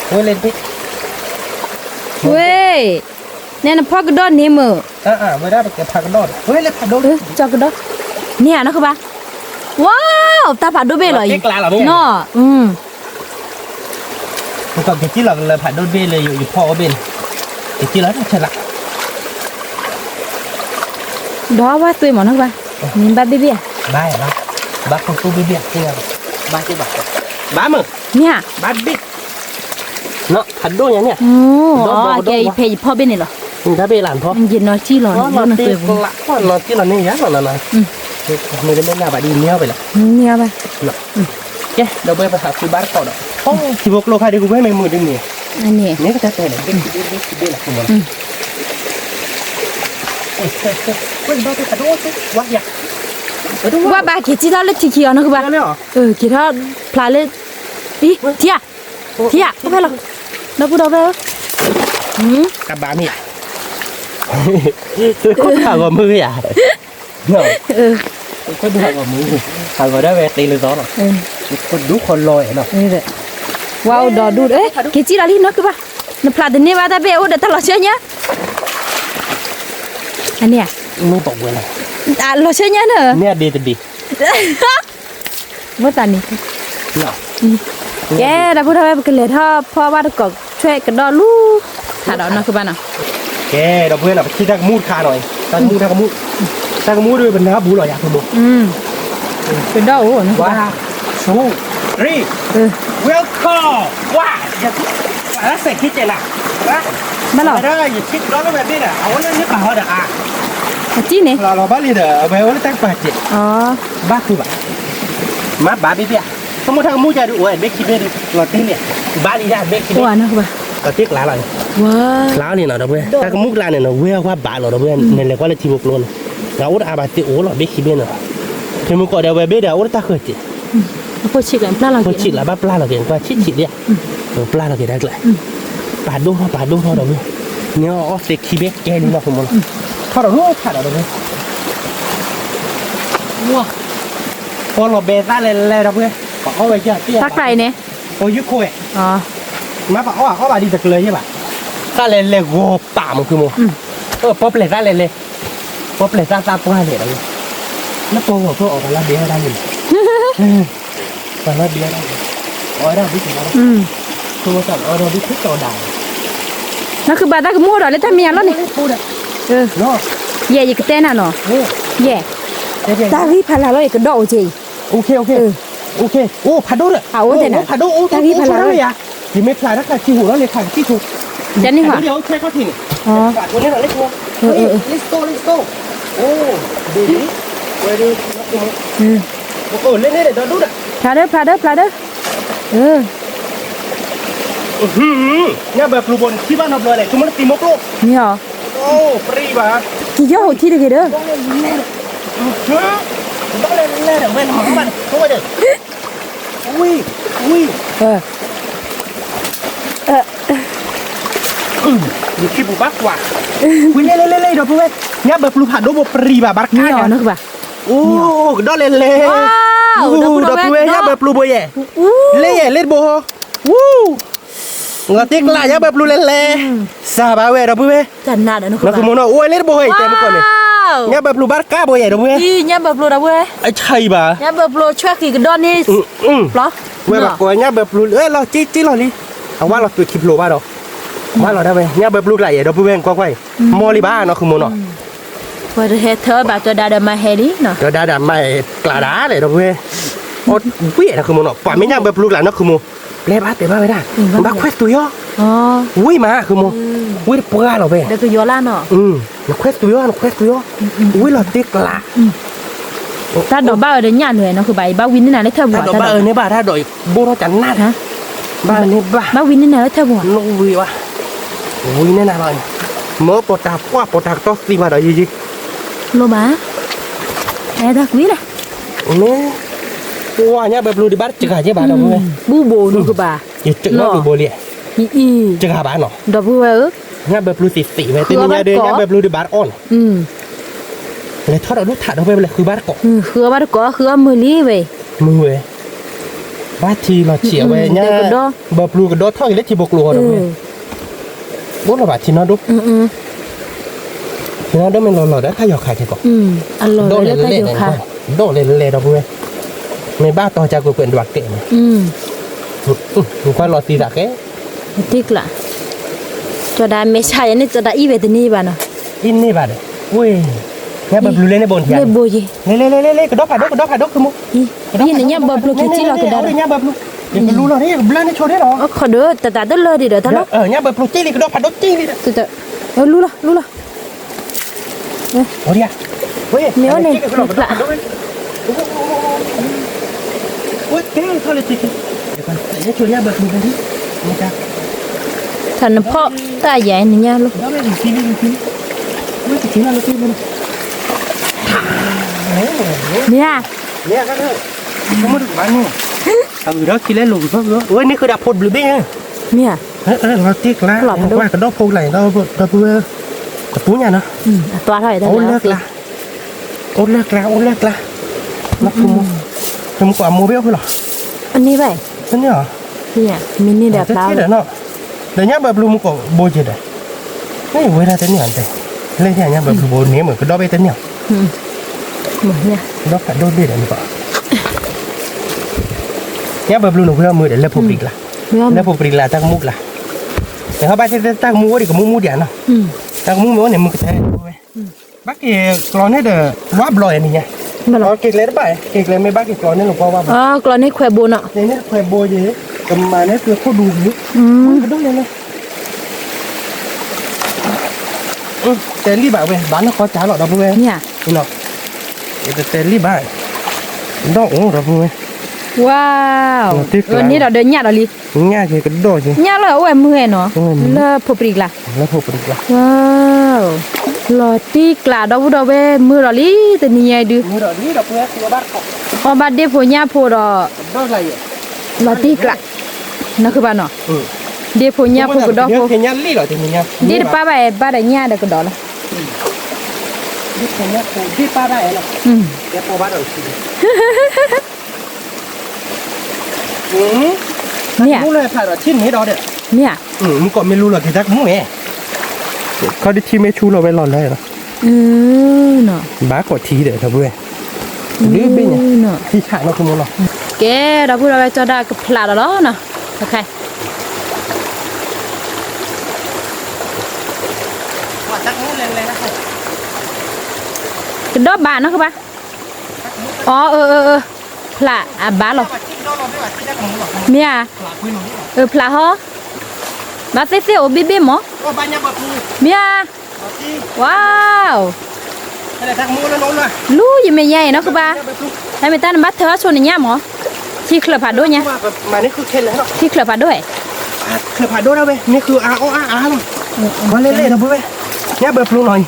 โอ้เล่นไป เว้ยเนี่ยนะพ่อกระดอนนี่มือ ไม่ได้ไปเก็บผักกระโดดเฮ้ยเล่นผักกระโดด จอกระดอนเนี่ยนะคือปะว้าวตาผัดดูเบ้เลยเนาะมันก็เก็บที่หลังเลยผัดโดดเบ้เลยอยู่พ่อก็เป็นเก็บที่แล้วใช่ละ đó quá tươi món không ba nhìn ba bia bia ba không tu bia kia ba chứ ba mừng nha ba biết nó thành đôi nhá ồ cái phêพ่อbên này rồi đã bê làm thôi nhìn nó chi rồi nó tươi nó chỉ là này giá rồi này người đến là bà đi neo vậy là neo ba chứ đâu bê bà thảo sư bát cọ đó không chỉ một lô khai đi cũng với mình mười đêm nè anh nè nếu cái tay này bên là không muốn quên bao cái đôi chứ quá vậy qua ba cái chi đó lấy chi kia nó các bạn cái đó phá lên đi thia không phải là đâu có đâu đâu các bạn nhỉ có thằng vào mưa à có thằng vào mưa thằng vào đó về tiền được gió rồi con đú con lòi nó wow đỏ đu đấy cái chi đó đi nó các bạn nó phá đến đây ba ta bé để ta lo chơi nhá anh nè nó bọc vậy này lo chơi nhá nữa nè đi thì đi mất tàn điแกได้พูดอะไรกันเลยถ้าพ่อว่าจะกดช่วยกันดอลูถ่ายดอกนะคือบ้านอ่ะแกเราเพื่อนเราคิดทางมูดคาหน่อยทางมูดด้วยเป็นน้าบูหน่อยอยากคุณดูเป็นดอกโอ้นะว้าชูรีเวลคอมว้าอย่าแล้วเสร็จคิดเจน่ะบ้านเราได้อย่าคิดร้อนแบบนี้น่ะเอาเรื่องนี้ป่าเด้อจีเนี่ยเราบ้านลีเด้อเบลตั้งปัจเจอ๋อบ้าคือบ้ามาบ้าเบี้ยสมมติทางมูจะดูโอ้ยเบคคิเบดิเราตีเนี่ยบ้านลีได้เบคคิเบ ว้านะคือบ้าเราตีกล้าเลยว้าล้าเนี่ยเราเพื่อนถ้ามุกล้าเนี่ยเราเว้ยว่าบ้าเราเพื่อนเนี่ยเลยก็เลยทีมุกโลนเราอุดอาบาติโอ้เราเบคคิเบเนาะเทมุกก็เดี๋ยวเบเดี๋ยวอุดตาเคยจีพอฉีกกันปลาเราพอฉีกแล้วบ้าปลาเราเห็นว่าฉีกเนี่ยปลาเราเห็นได้เลยปลาดูเขาเราเพื่อนเนี่ยอ๋อเด็กคิเบแกนี่เราคุณมันเขาเรารู้ขาเราเพื่อนว้าพอเราเบต้าเลยเราเพื่อนเขาไปเจอทักไก่เนี่ยโอ้ยโคยอ๋อมาปะเขาบาดีจักเลยใช่ป่ะก็เลยโง่ป่ามันคือโมป๊อปเลยได้เลยป๊อปเลยซาตัวเลยอะไรแล้วตัวหัวเพื่อออกมาแล้วเบี้ยได้ยินมาแล้วเบี้ยได้อ๋อได้ดิถึงแล้วตัวสั่งเอาเราดิทุกตัวได้นั่นคือบ้านตาคือมูดเลยถ้ามีอะไรนี่เนาะเย่ยี่กเต้นน่ะเนาะเย่ตาวิพาราเราเอกดอกจีโอเคโอ้พัดโดเลยพัดโดโอ้ตาวิพาราเลยอ่ะที่ไม่พลาดถ้าที่หูแล้วเลยค่ะที่ถูกจะนี่ค่ะเดี๋ยวใช้ข้อทิ้งอ๋อตัวนี้เราเล็กตัวlet's go โอ้ดีเว้ยดูโอ้เล่นเดี๋ยวดูนะพลาเด้อเนี่ยแบบรูบนที่บ้านเราเลยคือมันตีมกโลกนี่เหรอโอ้ปรีบ้ากี่ยอดที่เด็กเด้อต้องเล่นเดี๋ยวเว้นหอมมันเข้าไปเด้ออุ้ยอยู่ที่บุบักกว่าคุยเล่เดี๋ยวเพื่อนเนี่ยแบบรูผ่านโดบปรีบ้าบักนี่เหรอนึกป่ะโอ้ดอเล่เดี๋ยวเพื่อนเนี่ยแบบรูโบเย่เล่โบวู้งาติกลายแบบรูเล่ซาบาเวเดี๋ยวเพื่อนจันนาเดี๋ยวนึกว่าคือโมโนโอ้ยเล่โบเย่เต็มก่อนเลยเนี่ยแบบรูบักก้าโบเย่เดี๋ยวเพื่อนเนี่ยแบบรูเดี๋ยวเพื่อนไอ้ชัยบ้าเนี่ยแบบรูช่วยกี่กระดอนนี่เหรอเว้ยแบบกว่าเนี่ยแบบรูเราจี้เราดิเอาว่าเราตัวคลิปโลบ้าเราว่าเราได้ไหมเนี่ยแบบรูไหลเดี๋ยวเพื่อนกว้างๆมอลิบ้าเนาะคือโมโนพอเธอแบบตัวดามาเฮดี้เนาะตัวดาไม่กระดาเลยเดี๋ยวเพื่อนโอ้วิ่งนะคือโมโนป่าไม่เนี่ยแบบรูไหลเนาะคือโมเล่บ้าเตะบ้าไม่ได้บ้าเควสตัวย่อวิ่งมาคือโมวิ่งเปล่าเราไปเดี๋ยวตัวย่อล่าเนาะเราเควสตัวย่อวิ่งเราติกละถ้าดอกบ้าเดี๋ยวหยาดเลยเนาะคือใบบ้าวินนี่นะได้เท่าบัวถ้าดอกบ้าเนี่ยบ้าถ้าดอกโบราณจันนาดฮะบ้าเนี่ยบ้าวินนี่นะได้เท่าบัวโน้วิ่งวะวิ่งแน่นอนเมื่อปวดตาว่าปวดตาต้องตีมาดอกยี่โลบ้า dak wi lah. Nè qua nhá bẹp lùi đi bắt chừng hà chứ bà đâu nghe Bu bo nu ke ba. chừng nó bị bồ liệt I. chừng hà bà nó Da bu wa. nhá bẹp lùi xịt xịt về tên nhá đây nhá bẹp lùi đi bắt onเลยทอดเอาลูกถาดเอาไปเลยคือบ้านเกาะ Khứa ba có khứa mưa lý về. มือเว้ยบ้านทีเราเฉียวเว้ยเนี่ยแบบลูกกระโดดท่ออีเล็กที่บกลัวเราเว้ยบุญเราบาดทีน้องดูทีน้องดูมันหล่อๆได้ถ้าหยอกขายแค่ก่อน Alo โดน เลย เล่ แล้ว น ก็ โดนเล่นเราเว้ยในบ้านต่อจากกูเป็นดวักเตะมั้ยมึงควรรอตีดักแก Tik lah. Cho đa mấy chai này cho đa y về từ ni bà nó. อินนี่บาดเว้ยเนี่ยแบบลูเล่นในบนเทียน Lê bồi gì? เล่กระโดดผ่าดกคือมุก Đi này nhá bập luôn cái chi là cái đó. เนี่ยแบบลูเดี๋ยวรู้เราเนี่ยบลาเนี่ยโชว์ได้หรอ Khó đỡ ta đỡ lơ đi đỡ ta nó. เนี่ยแบบลูจี้เลยกระโดดผ่าดกจี้เลย Từ từ. Lu la. โอ้ยเฮ้ย Méo này. Lạ. โอ้ยแกเขาเลยจี้เดี๋ยวก่อนเนี่ยโชว์เนี่ยแบบลูกันดินี่จ้ะ Thằng nó phọ ta dạy này nha luôn. แล้วไม่ถึงทีนี่ไม่ถึงทีนั่นเลยทีมัน Nha. เนี่ยก็ได้เขาไม่ถึงบ้านนี่เอาอยู่แล้วกินแล้วลงก็เว้ยนี่คือดับพดหรือเปล่า Nha. เราติ๊กละว่ากระโดดโผล่ไหลเราเพื่อกระปุ้งเนี่ยนะ Toa thôi ta. โอ้เลิกละนักคุมทำกว่าโมเบลเหรอ Anh đi vậy. นั่นเนี่ยเหรอ Nha. Mini đẹp ที่ tao. เดี๋ยวเนาะเดี๋ยวเนี่ยแบบลูมก็โบเจดไม่เวลาเต้นเนี่ยอันเต้เล่นเนี่ยแบบลูโบเนี่ยเหมือนกระโดดไปเต้นเนี่ย Mở nha. กระโดดโดดเด็ดอันนี้ก็เนี่ยแบบลูหนูเพื่อมือเดี๋ยวเล่นพบอีกละ Ngon. เล่นพบอีกละตั้งมุกละแต่เขาไปที่ตั้งมุกดิกับมุกเดียวเนาะ ตั้งมุกมันเนี่ยมุกแท้บักเกกรอนให้เด้อว่าบลอยนี่ไง Mà รอ nó. เกกเลยได้ป่ะเกกเลยไม่บักเกกรอนนี่หลวงพ่อว่า Con này khỏe bồn ạ. เนี่ยเนี่ยเคยโบยเลยกำมาเนี่ยคือเขาดูอยู่กระโดดเลยนะเตลี่บ่าวเว้ยบ้านเขาจ้าหรอเราเว้ย Nha. นี่เนาะเตลี่บ่าวดอกโอ้เราเว้ย Wow. Tiếc Rồi lắm. ní đó đến nhà đó đi. ง่ายคือกระโดดสิ Nhà là ôi mưa nó. Là phụp rịch là. แล้วพบอีกละ Wow. Lò tiếc là đâu đâu về mưa đó lý từ nhà đi. มือดอกนี้ดอกเว้ยตัวบ้านเขา Họ bắt đi phố nhà phố đó. ดอกอะไรอ่ะ Lò tiếc là. Nó cứ bạn nó. Đi phố nhà phố cái đó เดี๋ยว phố. เห็นยันลี่หรอที่นี่เนี่ย Đi ba bài nhà được cái đó là. ที่เห็นยันที่ป้าได้หรอ Ừ. เดี๋ยวพอบ้านเราสิ Nè. รู้เลยถ่ายเราชิ้นนี้ดอกเด็ด Nè. มึงก็ไม่รู้หรอกที่ทักมึงแม่เขาได้ที่ไม่ชูเราไว้หลอนเลยหรอ Nó. บ้ากดทีเด้อครับเว้ยดื้อเป็นไง Nó. ที่ฉากเราคือมึงหรอ Kệ, đó vừa cho ra cái plà đó nè. Ok. ทักมึงเลยนะ Cái đó bà nó không ba? Plà à bà rồi. Mía à? Plà hả? Bà sẽ xíu bì bì mỏ? Mía à? Wow. ทักมึงแล้วน้องเลย Lú gì mày nhảy nó không ba? Hay mày ta nó bắt thớ cho này nhá mỏ? Chi khờ phạt đôi nha. มานี่คือเคนแล้ว Chi khờ phạt đôi. เคยผ่านด้วยนะเว้ยนี่คืออาเลยมาเล่นๆนะเว้ยเนี่ยแบบรู้หน่อย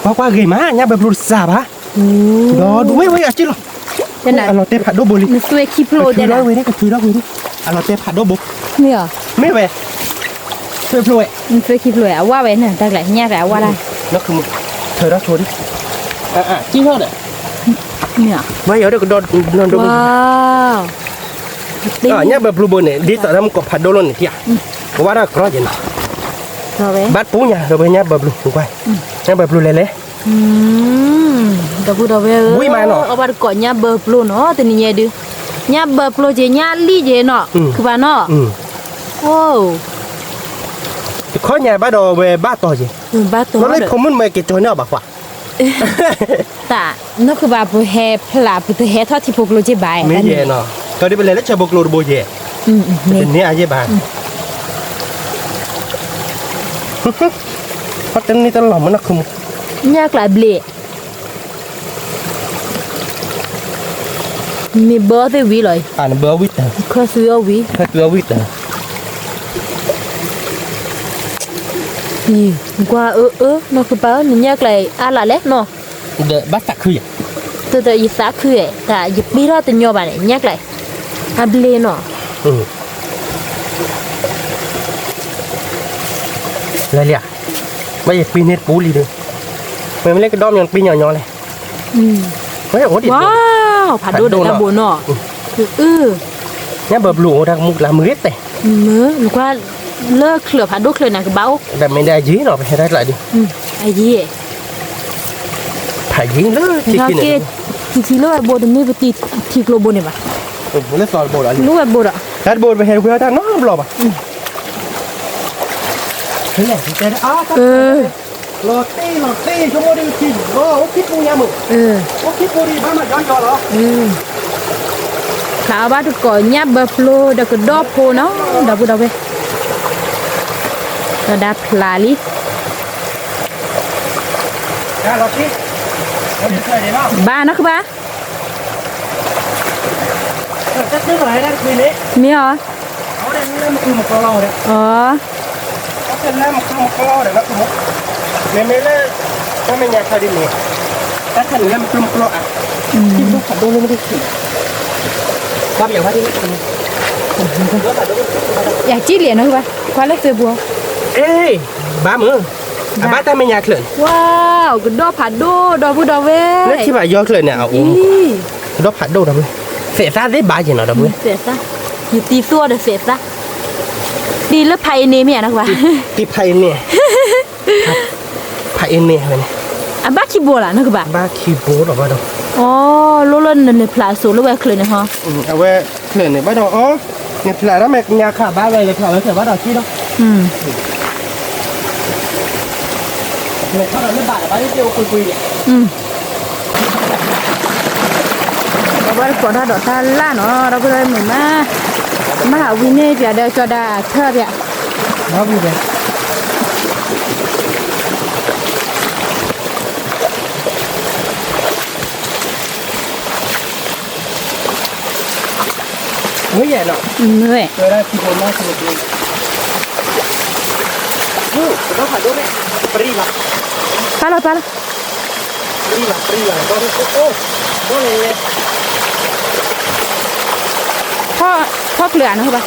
ว่าว่าเกยมาเนี่ยแบบรู้สาบฮะดอดูเว้ยอ่ะจิหรอ Thế này. เราเตะผัดด้วยบุรี Nó xuê khi plô ถือ đây แล้ว nè. เว้ยนี่ก็ถือแล้วเว้ยนี่เราเตะผัดด้วยบุ Mía à? ไม่เว้ยช่วยพลอย Nó xuê khi plô à? Qua vậy nè, ta lại nha lại qua đây. นั่นคือมึงเธอรับชนจริงเหรอเนี่ย Mía à? ไม่เดี๋ยวก็โดน Wow. เนี่ยแบบรู้บุเนี่ยดีต่อทำกับผัดด้วยนี่ที่อ่ะว่าได้กรอยัง Rồi bé. บัดปูเนี่ยเราไปเนี่ยแบบรู้ถูกไปเนี่ยแบบรู้เลย Đâu về. Vui mà nó. Ở bên có nhà bờ plô nó thì nhà đi. Nhà bờ plô chỉ nhà ly gì nó. Cứ bà nó. Wow. ข้อใหญ่บ้าดอเวบ้าต่อจี Ba เรา tổ เลย được. คอมมันมาเกิดจอยเนี่ยบักว่า Tạ, nó cứ bà bù hè là bù hè thoát thì phục lô chế bài. ไม่เย่เนาะก็ได้ไปเลยแล้วจะบอกโลดโบเย่ Nè. เป็นเนี่ยอาเย่บ้านเพราะตอนนี้ตลอดมันนักคุม Nhạc lại blệ. Mì bơ thì vị rồi. อ่านเบอร์วิทเตอร์ Khó xưa vị. แค่เบอร์วิทเตอร์ Qua nó cứ bảo nhạc lại à là lét nó. เดอะบัสตักคืออย่าง ตัวอีสาคือแต่หยิบปีรอดตัวโยบานเนี่ยยักเลยอับเลนอ่ะ อะไรเนี่ยไม่ใช่ปีเน็ตปูลีเลยไม่เล่นกระดอมยังปีหย่อๆเลยไม่โอ้ดิ ว้าวผัดดูเด็กตาบุญเนาะเนี่ยแบบหลวงทางมุกลามือแต่มือหรือว่าเลิกเคลือผัดดูเคลือหนักเบาแต่ไม่ได้ยื้อหรอกไปให้ได้หลายดิไอ้ยี่ถ่ายยิงเลยที่กินเนี่ยที่เลิกโบดนี่ไปตีที่โกลบเนี่ยปะเลิกสอนโบดอะไรรู้แบบโบดอ่ะถ้าโบดไปเห็นคุณท่านน้องบล็อกอ่ะเฮ้ยที่เจอโรตีชั่วโมงเดียวกินโอ้คิดปูยามึงโอ้คิดปูดีบ้ามาย้อนจอเหรอข่าวบ้านทุกคนเนี่ยเบอร์ฟลูเด็กก็ดอบโพเนาะดอบพูดเอาไปก็ได้พลาลิโรตีบ้านนะคือบ้านจะซื้ออะไรนั่นคืนนี้มีเหรอเขาได้เรื่องมันคือหมกกะลอเนี่ยอ๋อเขาเป็นเรื่องมันคือหมกกะลอเดี๋ยวนะคือหมกไม่เล่ก็ไม่อยากใครดิเนี่ยแต่ถ้าเรื่องมันคือหมกกะลออ่ะที่ลูกขับโดนไม่ได้ขี่บ้าอย่างว่าที่นี่อยากจี้เหรียญนะคือบ้านควาเล็กเสือบัวเอ้ยบ้ามือบ้าแต่ไม่อยากเลยว้าวก็ดอผัดโดอพูดเอาเว้ยแล้วที่บ้ายอเลยเนี่ยเอาดอผัดโดดเอาเว้ยเสียซะได้บ้าจริงเหรอเอาเว้ยเสียซะอยู่ตีซัวเดี๋ยวเสียซะดีแล้วไพ่เนมี่นะกว่าตีไพ่เนี่ยไพ่เนี่ยอะไรเนี่ยบ้าคีโบล่ะนะคือบ้าคีโบหรอบ้าดอกอ๋อโลลนในพลาสูแล้วเว้ยเคลื่อนนะฮะเอาเว้ยเคลื่อนเนี่ยบ้าดอกอ๋อเนี่ยพลาแล้วแม่ยาขาบ้าเลยพลาแล้วเสียบ้าดอกที่ดอกเนี่ยเขาเราไม่บาดบ้าที่เจียวคุยเนี่ยเราไปกดดอกตาล่าเนาะเราไปเลยเหมือนมาหาวินเน่จะได้จอดาเธอเนี่ยเราวินเน่เมื่อใหญ่เนาะเมื่อเจอได้ที่คนมากสนุกเลยเราถ่ายด้วยไหมปรีบะไปแล้วปรีบะก็ได้โอ้เลยพ่อเกลือนะครับ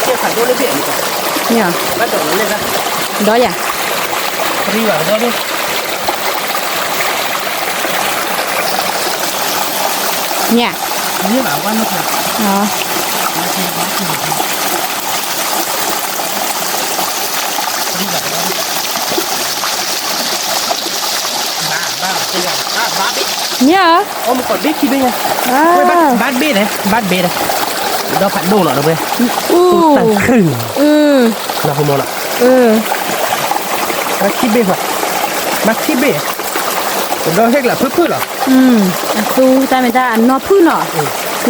เชี่ยถ่ายด้วยเลยเปลี่ยนดีกว่าเนี่ยมาจอดเลยนะด้อยอ่ะปรีบะก็ได้เนี่ยนี่แบบว่าไม่ถูกอ๋อเนี่ยโอ้มันกดบิ๊กคิดได้ไงบ้านเบ้เลยบ้านเบ้เลยเราผัดโดนหรอเราไปตั้งครึ่งเราขโมยละมาคิดเบ้เหรอมาคิดเบ้เราเช็คหล่ะพื้นหรอตูแต่ไม่ได้นอพื้นหรอ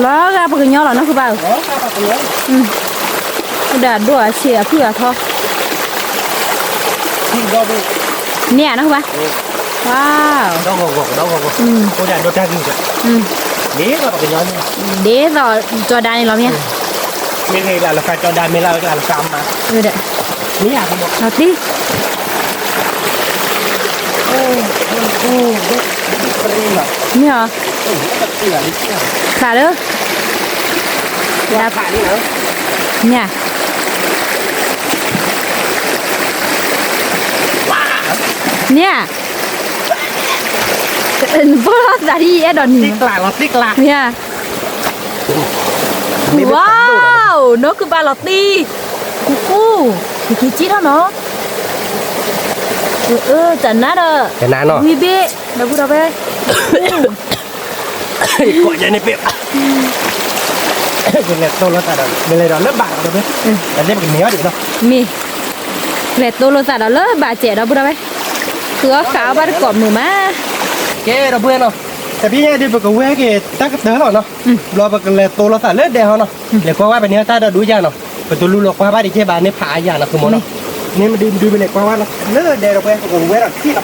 แล้วก็ปกติย่อหรอนะคือเปล่าเดี๋ยวดูเสียเพื่อทอเนี่ยนะคือเปล่าว้าวđâu gọt cô đàn đốt ra gì vậy đế là cái nhóm này đế rồi cho đàn này làm nha như này là phải cho đàn mới là làm cam mà đấy ní à không nào tí nha khá đó là khá đi nữa nha nha Bola tadi ya Don. Tikla. Ya. Wow, nó cứ ba loti. Cucu, thì chi đó nó. Chẳng nát đâu. Chẳng nát nó. Vì bê, đâu có đâu bê. Gọi cho này bê. Bên này tôi nó tại đó, bên này đó lớp bạn đâu bê. Để đem cái méo đi đâu. Mi. Lẹt tôi nó tại đó lớp bà trẻ đâu đâu bê. Cứ khảo bắt cọp nữa mà. Cái đó bữa nó,แต่พี่เนี่ยดิบกับเว้ยกี่ตั้งกระเตื้อเนาะรอไปกันเลยตัวเราใส่เลือดแดงเนาะเดี๋ยวก็ว่าไปเนี้ยถ้าเราดูยาเนาะเป็นตัวรู้หรอกว่าบ้านดิเชบานเนี่ยผ่ายาเนาะคือหมดเนาะนี่มันดูไปเลยว่าเนาะเลือดแดงเราไปกับเว้ยเราที่เรา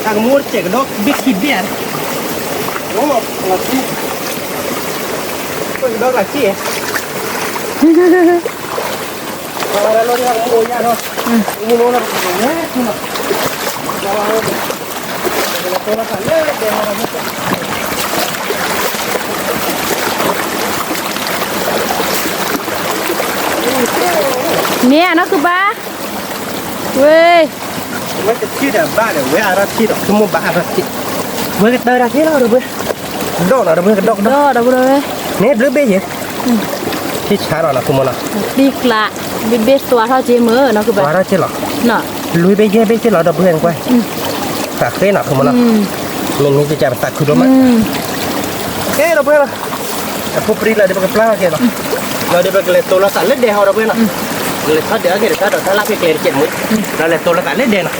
ทางมูดเจ๊กันดอกบิ๊กคิดเบี้ยโอ้เราที่เป็นดอกหลักที่เราเราที่ทางมูดยาเนาะมูดเราเว้ยคือเนาะเราตัวเราใส่เลือดแดงเราไม่ เนี่ยnó cứ ba quê มันจะที่เดิมบ้านเดี๋ยวเว้ยอาราที่ดอกสมมุติบ้านอาราที่เว้ยก็เตอร์อาที่เราเดี๋ยวเว้ยดอกเราเดี๋ยวเว้ยก็ดอก đó đâu rồi เนี่ยเบลเบ้ยี่ที่ช้าเราละคุณมอนะ đi lạ bị biết xóa thôi chứ mơ nó cứ ว่า ba เราเจ๊หรอ nọ ลุยเบ้เย่เบ้เจ๊เราเดี๋ยวเพื่อนกว่าตักเต้นหนักคุณมอนะมันมีจะจับตักคือโดนมั้ยเอ๊ะเราเพื่อนแต่พวกปรีเราเดี๋ยวก็ปลาเกี่ยวเราเดี๋ยวก็เลยตัวเราสั่นเล็ดเดียวเราเพื่อนเลยถ้าเดี๋ยวเกิดถ้าเราถ้ารับไปเกลี่ยเจ็ดมื้อเราเลยตัวเราสั่นเล็ดเดียวนะ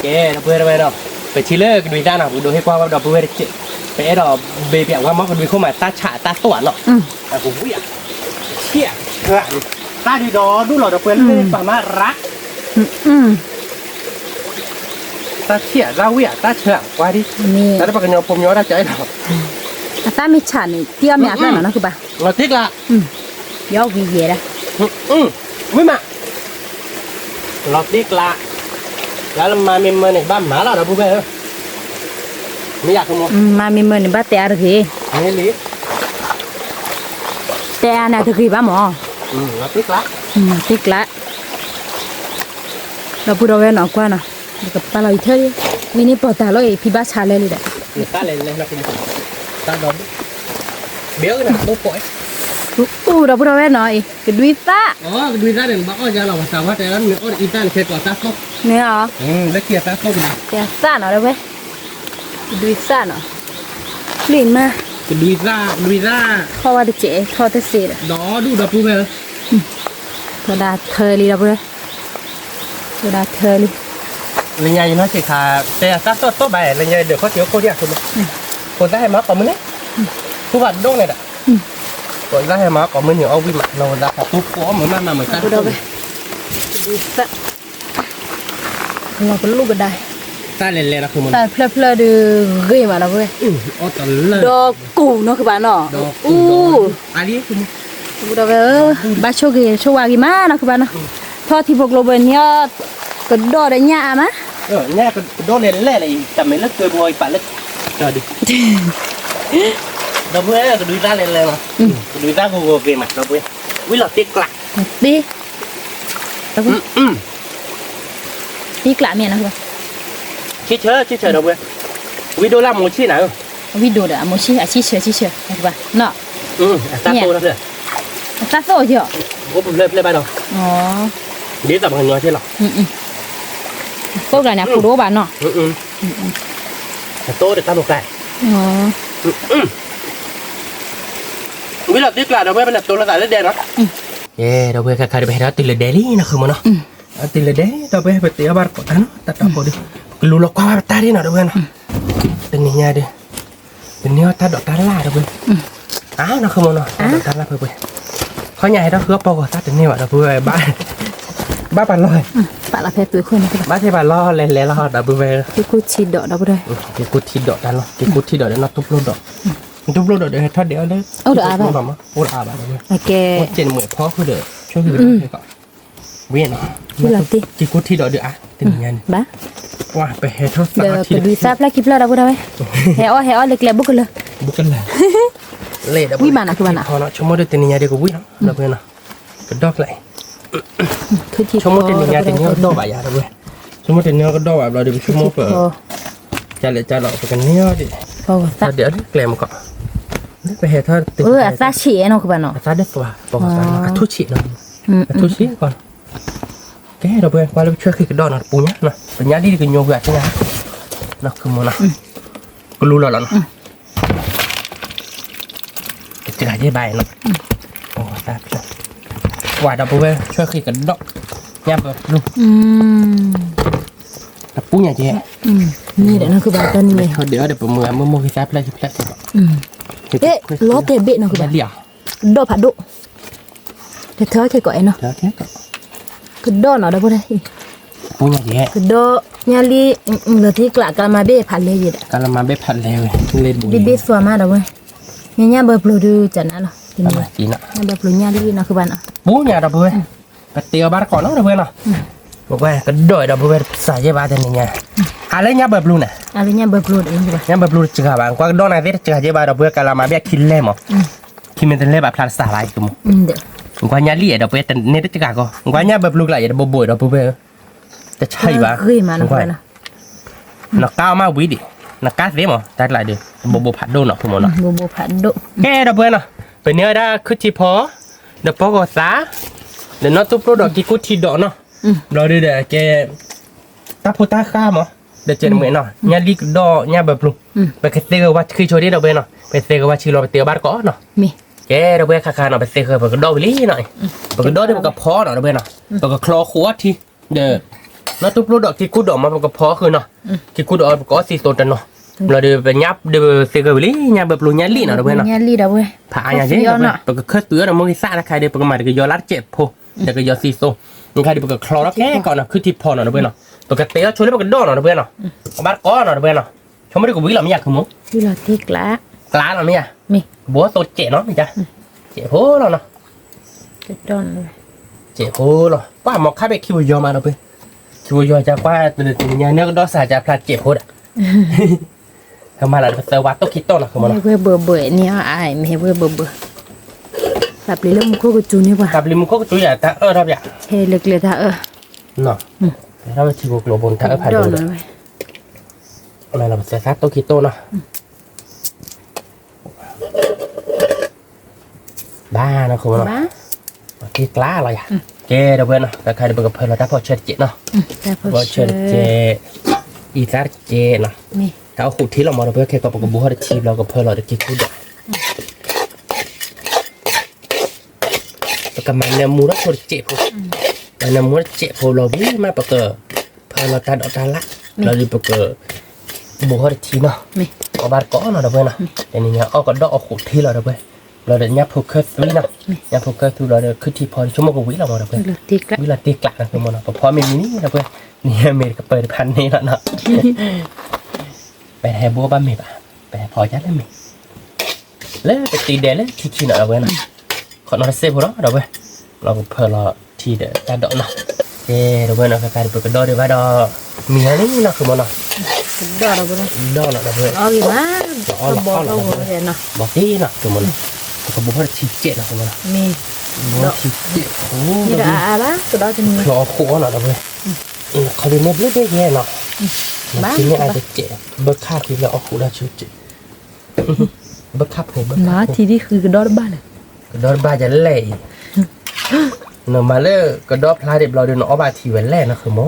เอ๊ะเราเพื่อนเราเนาะไปชิลเลอร์ดูด้านหน้าดูให้กว้างว่าเราเพื่อนเจ็ดไปเอ๊ะเราเบบี้ว่ามันก็ดูเข้ามาตาฉาตาตัวเนาะแต่ผมวิ่งเชี่ยตาดีดอดูเราเพื่อนเลยสามารถรัก ตาเชี่ยเราวิ่งตาเชื่อกว่าดิ nè แต่ถ้าปากเนาะผมย้อนได้ใจเรา ta mới chả này tia mẹ cái nó cứ ba เราติ๊กละ gió vì gì đó ไม่มาเราติ๊กละแล้วมาเมมเมอร์เนี่ยบ้านหมาเราเราพูดไปไม่อยากขโมย mà mình bắt té được gì ไม่ลี té này thực gì ba mỏ เราติ๊กละ tiếc lạเราพูดเอาไว้หนอกว่านะกับปลาลอยเท่านี้มินิปอตาลอยพี่บ้าชาเลยเลย นี่ตาเลยนะคุณตาดมเบี้ยวนะตัวป่วย เราพูดเอาไว้หน่อยกระดุยตา อ๋อกระดุยตาเนี่ยบ้าก็จะเราภาษาว่าแต่ละเนื้ออีตาเนี่ยเคยก่อตาครบ เนี่ยเหรอ แล้วเกียร์ตาครบนะ แต่ซ่าหน่อยเลยเว้ยกระดุยซ่าหน่อยลีนมาก ระดุยตาเพราะว่าเจ๊ทอดเสีย ดอดูดับพูดไป กระดาษเธอลีเราพูดเลยกระดาษเธอลี เลยไงเนาะสิค่ะแต่ตาโต๊ะใบเลยไงเดี๋ยวเขาเสียโคตรยากคุณคนได้มาก่อนมึงเนี่ยทุกวันโดนเลยอ่ะคนได้มาก่อนมึงเหนียวเอาวิ่งมาเราได้ตุ๊กหัวเหมือนมาเหมือนกัน พูดเอาไว้กระดุยซ่าเราก็ลูกก็ได้ ตาเล่นๆนะคือมัน แต่เพลดูเกยมาแล้วเว้ย อ๋อตอนเลย ดอกกูเนาะคือบ้านเนาะ ดอกกูอันนี้คือ กูดอกบ้าโชกีโชวากิมาเนาะคือบ้านเนาะทอที่พวกเราเป็นเนี่ยก็ดอกได้ยามะ เนี่ยก็โดนเล่นเลยแต่ไม่เลิกเกินบอยป่ะเลิกจอดิเราเพื่อนก็ดูตาเล่นเลยมาดูตากูเกมอ่ะเราเพื่อนวิ่งหลอดติ๊กกลัก đi đâu đi lại miệng nào ชิเชอเราเพื่อนวิดีโอล่ามูชี่ไหน video đó một chi chở các bạn nọ ตาโตนะเพื่อน ta số chưa โอ้ผมเล่นไปเนาะ อ๋อ ดีแต่บางอย่างใช่หรอ số là nhà phụ đố bạn nọ โตเด็กตาหนุกไก่ อ๋อ วิลาติ๊กลาเราเพื่อนเป็นตัวละแต่เล็กเด่นเนาะเราเพื่อนใครไปหาติลเดลี่นะคือมันเนาะติลเดลี่เราเพื่อนไปเที่ยวบาร์โกตันตัดต่อพอดีรู้ล็อกว่าตาดีนะเราเพื่อนเป็นยังไงดิเป็นเนื้อตาดอกตาล่าเราเพื่อนอ้าวนะคือมันเนาะดอกตาล่าเพื่อนเขาใหญ่เราคือปอกตาเป็นนี่วะเราเพื่อนบ้าปันลอย bạn là phép tuổi khôn các bạn บ้าที่ปันลอยเละเราเราเพื่อน cái cú chi đỏ đâu đây cái cút thịt đỏ đan nó cái cút thịt đỏ đấy nó túp lô đỏ để thoát đéo đấy được à bạn ôi à bạn ơi ok trên mười phó cứ được cho người cái cọ biết nó cứ làm đi cái cút thịt đỏ được à tình nhân bá wow phải hết thôi giờ phải đi sắp lại kịp lo đâu đây héo lịch lẹ bốc lên bukan lah lệ đã quý bạn à quý bạn à nó cho mua được tình nhân đi của quý nó là bên nào cái dog lại cứ chỉ cho mua tình nhân tình nhân đo bài giả rồi cho mua tình nhân cái đo bài rồi để cho mua phở trả lại cái nia đi ta đỡ lẹ một cọไปเหตุถ้าตึกอาซาฉีเนาะคือบ้านเนาะอาซาได้ตัวบอกอาซาทุชิเนาะทุชิก่อนแกเราไปว่าเราช่วยขึ้นกระดอนนะปูเนี้ยนะปัญญาดีกันโยกแบบนี้นะคือมันนะก็รู้แล้วนะจะได้ใบเนาะโอ้ตาว่าเราไปช่วยขึ้นกระดอนเนี่ยแบบรู้ปูเนี้ยเจ๊ นี่แหละนั่นคือบ้านต้นนี่ เดี๋ยวผมมือมือที่แซ่บเลยที่แซ่บเอ๊ะล้อเตะเบะเนาะคือบ้าน เดี๋ยว โดผัดดุแต่เธอเคยก่อยเนาะ แค่ก็ คือโดเนาะได้บ่ได้ ปูเนี้ยเจ๊ คือโดญาลีเหลือที่กะกะมาเบะผัดเลยอยู่ดะ กาลมาไม่พันเลยเล่นบุญ บิบิสัวมาดอกเว้ยญาเบอร์โปรดูจันนะเนาะทีนี้ จีน่ะ ญาเบอร์โปรญาลีเนาะคือบ้านเนาะ ปูเนี่ยเราเพื่อนไปเตียวบาร์ก่อนเนาะเราเพื่อนเนาะบอกว่าก็โดยเราเพื่อนใส่เยอะบาร์เดนเนี่ยอะไรเนี่ยแบบรู้น่ะ อะไรญาเบอร์โปรเองคือบ้าน เนี่ยแบบรู้จักบ้างกว่าโดนอะไรเวทจักเยอะบาร์เราเพื่อนกาลมาเบียคินเล่หมอคินเป็นเล่แบบพลาสติกอะไรกูมั้ง เด้อ กว่าญาลี่ดอกเปแต่เนตจะกาก็กว่าญาแบบลูกไหลดอกบ่อยดอกปุ๊บจะใช่ปะ เคยมานะเพื่อนนะ นักก้าวมาวิดินักก้าเสียมั้งแต่ไหลดิบ่ผัดโดนเนาะคือมั้งเนาะ โบผัดโด แกดอกเพื่อนเนาะเป็นเนื้อได้คือที่พอเดี๋ยวพอก็ซาเดี๋ยวน้องตุ๊บโปรดอกที่กูที่ดอกเนาะเราดูเดี๋ยวแกตาโพตาข้ามั้งเดี๋ยวเจอเหมือนเนาะญาลี่ดอกญาแบบลูกไปเซอร์ว่าคือโชว์ดิดอกเพื่อนเนาะไปเซอร์ว่าชื่อเราไปเตียวบ้านก่อนเนาะ มี แกเราไปคาๆหน่อยไปเซอร์ไปกระโดดลี่หน่อยไปกระโดดได้มันก็พอหน่อยเพื่อนเนาะไปก็คลอขวดทีเด้อแล้วตุ๊บรู้ดอกที่กูดอกมันก็พอคือเนาะที่กูดอกก็สีโซนเนาะเราเดี๋ยวไปยับเดี๋ยวเซอร์ลี่ยับแบบลุยยันลี่หน่อยเพื่อนเนาะ ญาลีดาวเว้ย ผ่าอย่างเงี้ยไปก็เคลื่อนตัวเราไม่ทราบนะใครเดี๋ยวไปก็มาเดี๋ยวก็ยอรัดเจ็บพอเดี๋ยวก็ยอซีโซมึงใครเดี๋ยวไปก็คลอแล้วแค่ก่อนนะคือที่พอหน่อยเพื่อนเนาะไปก็เตะชนแล้วไปก็โดนหน่อยเพื่อนเนาะบ้านก้อนหน่อยเพื่อนเนาะชมไม่ได้กูวิ่งหรอไม่อยากคือมั้ง ที่เราที่กละ กล้าหรอไม่อยาก มี บัวโตเจ๋เนาะไม่จ้ะเจ๋โหเราเนาะ จะโดนเลย เจ๋โหเราป้าหมอกข้าไปคิวยอมาเราไปคิวยอจะว่าตัวนี้เนื้อก็ดอสาจะพลาดเจ๋โหดอ่ะทำมาแล้วเซอร์วัตโตคิโต้นะคือมัน ไม่เว้ยเบื่อเนี่ยไอ้ไม่เว้ยเบื่อแบบเรื่องมุกก็จูนี่ว่ะ กับลิมก็ตัวใหญ่แต่รับอย่าง เฮ้เล็กเลยท่าเนาะถ้าไปชิวโกลบนถ้าผ่าน โด ดู น เลย เลย อะไรเราเซซัตโตคิโต้นะบ้านะคือมัน บ้า ที่กล้าอะไรอ่ะเจเดี๋ยวเพื่อนนะแต่ใครเดี๋ยวไปกับเพื่อนเราถ้าพอเชิดเจเนาะ แต่พ พ อ อเชิดเจอีซาร์เจนะ มี ถ้าเอาขุดที่เรามาเราเพื่อแค่กับบัวได้ชีพเรากับเพื่อนเราได้กินขุดได้แล้วก็มันเนี่ยมูรักคนเจ็บมันเนี่ยมูรักเจ็บพอเราวิ่งมาปะเกอเพื่อนเราตาดอกตาละเราดีปะเกอบัวได้ชีเนาะ มี เอาบาดก้อนเนาะเพื่อนนะแต่นี่เนี่ยเอาก็ดอกเอาขุดที่เราเพื่อนเราเดี๋ยวยับพวกเคสวินะยับพวกเคสทุเราเดี๋ยวคือที่พอชั่วโมงกว่าวิเราเพื่อน เราที่กละ วิลาตีกลักนะคือมันพอมีนี่นะเพื่อนนี่เมย์ก็เปิดพันนี่แล้วเนาะไปแห่บัวบ้านเมย์ป่ะไปพอจัดเลยเมย์แล้วไปตีเดลเลยที่หน่อยเราเว้ยนะขอนอนเซฟพอเราเว้ยเราเพิ่มเราทีเดตาดอกเนาะเราเว้ยนะใครๆไปกระโดดดีว่าดอมีอะไรนี่นะคือมันเนาะ ดอเราบ้าง ดอกเราเว้ย เอาอยู่มั้งบอกเราเลยเนาะ บอกที่นะคือมันก็บัวทีเจ็ดนะคือมัน มี บัวทีเจ็ดโอ้ นี่ดาบ้าตัวดอจะมี คลอขัวเนาะเราเว้ยเขาเป็นเม็ดเล็กๆแย่เนาะทีนี้อาจจะเจ็บเบิกค่าคือเราเอาขู่เราชื่อเจ็บเบิกค่าผมเบิก มาทีนี้คือกระดอบ้านเลย กระโดดบ้าจะเล่เนาะมาเลยกระโดดพลาดเด็บเราเดินออกบ้าทีเวลแรกนะคือโม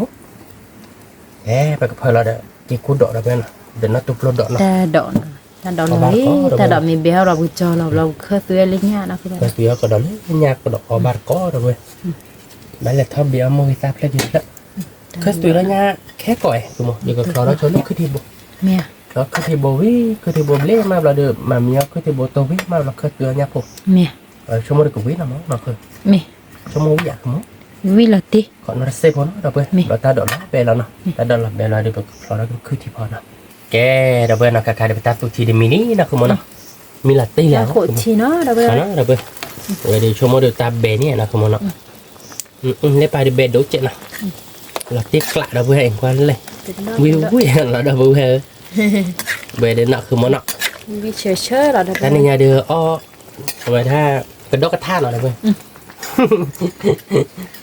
ไปกับเพื่อนเราเด้อกี่กูดอกเราเป็นเดินนัดตุบรถดอกเนาะ แต่ดอกนี้แต่ดอกมีเบี้ยเราบุจเราเคยซื้ออะไรเงี้ยนะคือ ไปเบี้ยก็ดอกเลยยากก็ดอกออกบ้านก็เราเว้ยบ้านเล็กทอเบี้ยมือซับแล้วอยู่แล้วเคยซื้อแล้วเนี่ยแค่ก่อยคือโมอยู่กับเราชนลูกคือที่บุ เมีย เราคือที่บวิคือที่บเล่มาเราเดินมาเมียคือที่บตัววิมาเราเคยเตือนเนี่ยผม เมีย ชั่วโมงกับวินะมั้งเราเคย เมีย ชั่วโมงอยากมั้ง วิลติ ขอนเซฟพอเราเว้ยเราตาดอกเบลแล้วเนาะตาดอกเบลเราเดี๋ยวเราคือที่พอนะแกเราเว้ยนะคาเดี๋ยวไปตัดสุทีเดมินี่นะคือมันนะมีลาตีแล้ว โคชีเนาะเราไป นะเราเว้ยเดี๋ยวชั่วโมงเดี๋ยวตาเบเนี่ยนะคือมันนะเล่ไปเดี๋ยวเบดโดเจนะลาตีกละเราเว้ยเองกว่าเลยวิววิเราเดี๋ยวเว้ยเบเดี๋ยวนะคือมันนะ วิเชอร์เราได้ แต่ในเดี๋ยวอ้อทำไมถ้ากระโดดกระท่าหน่อยนะเว้ย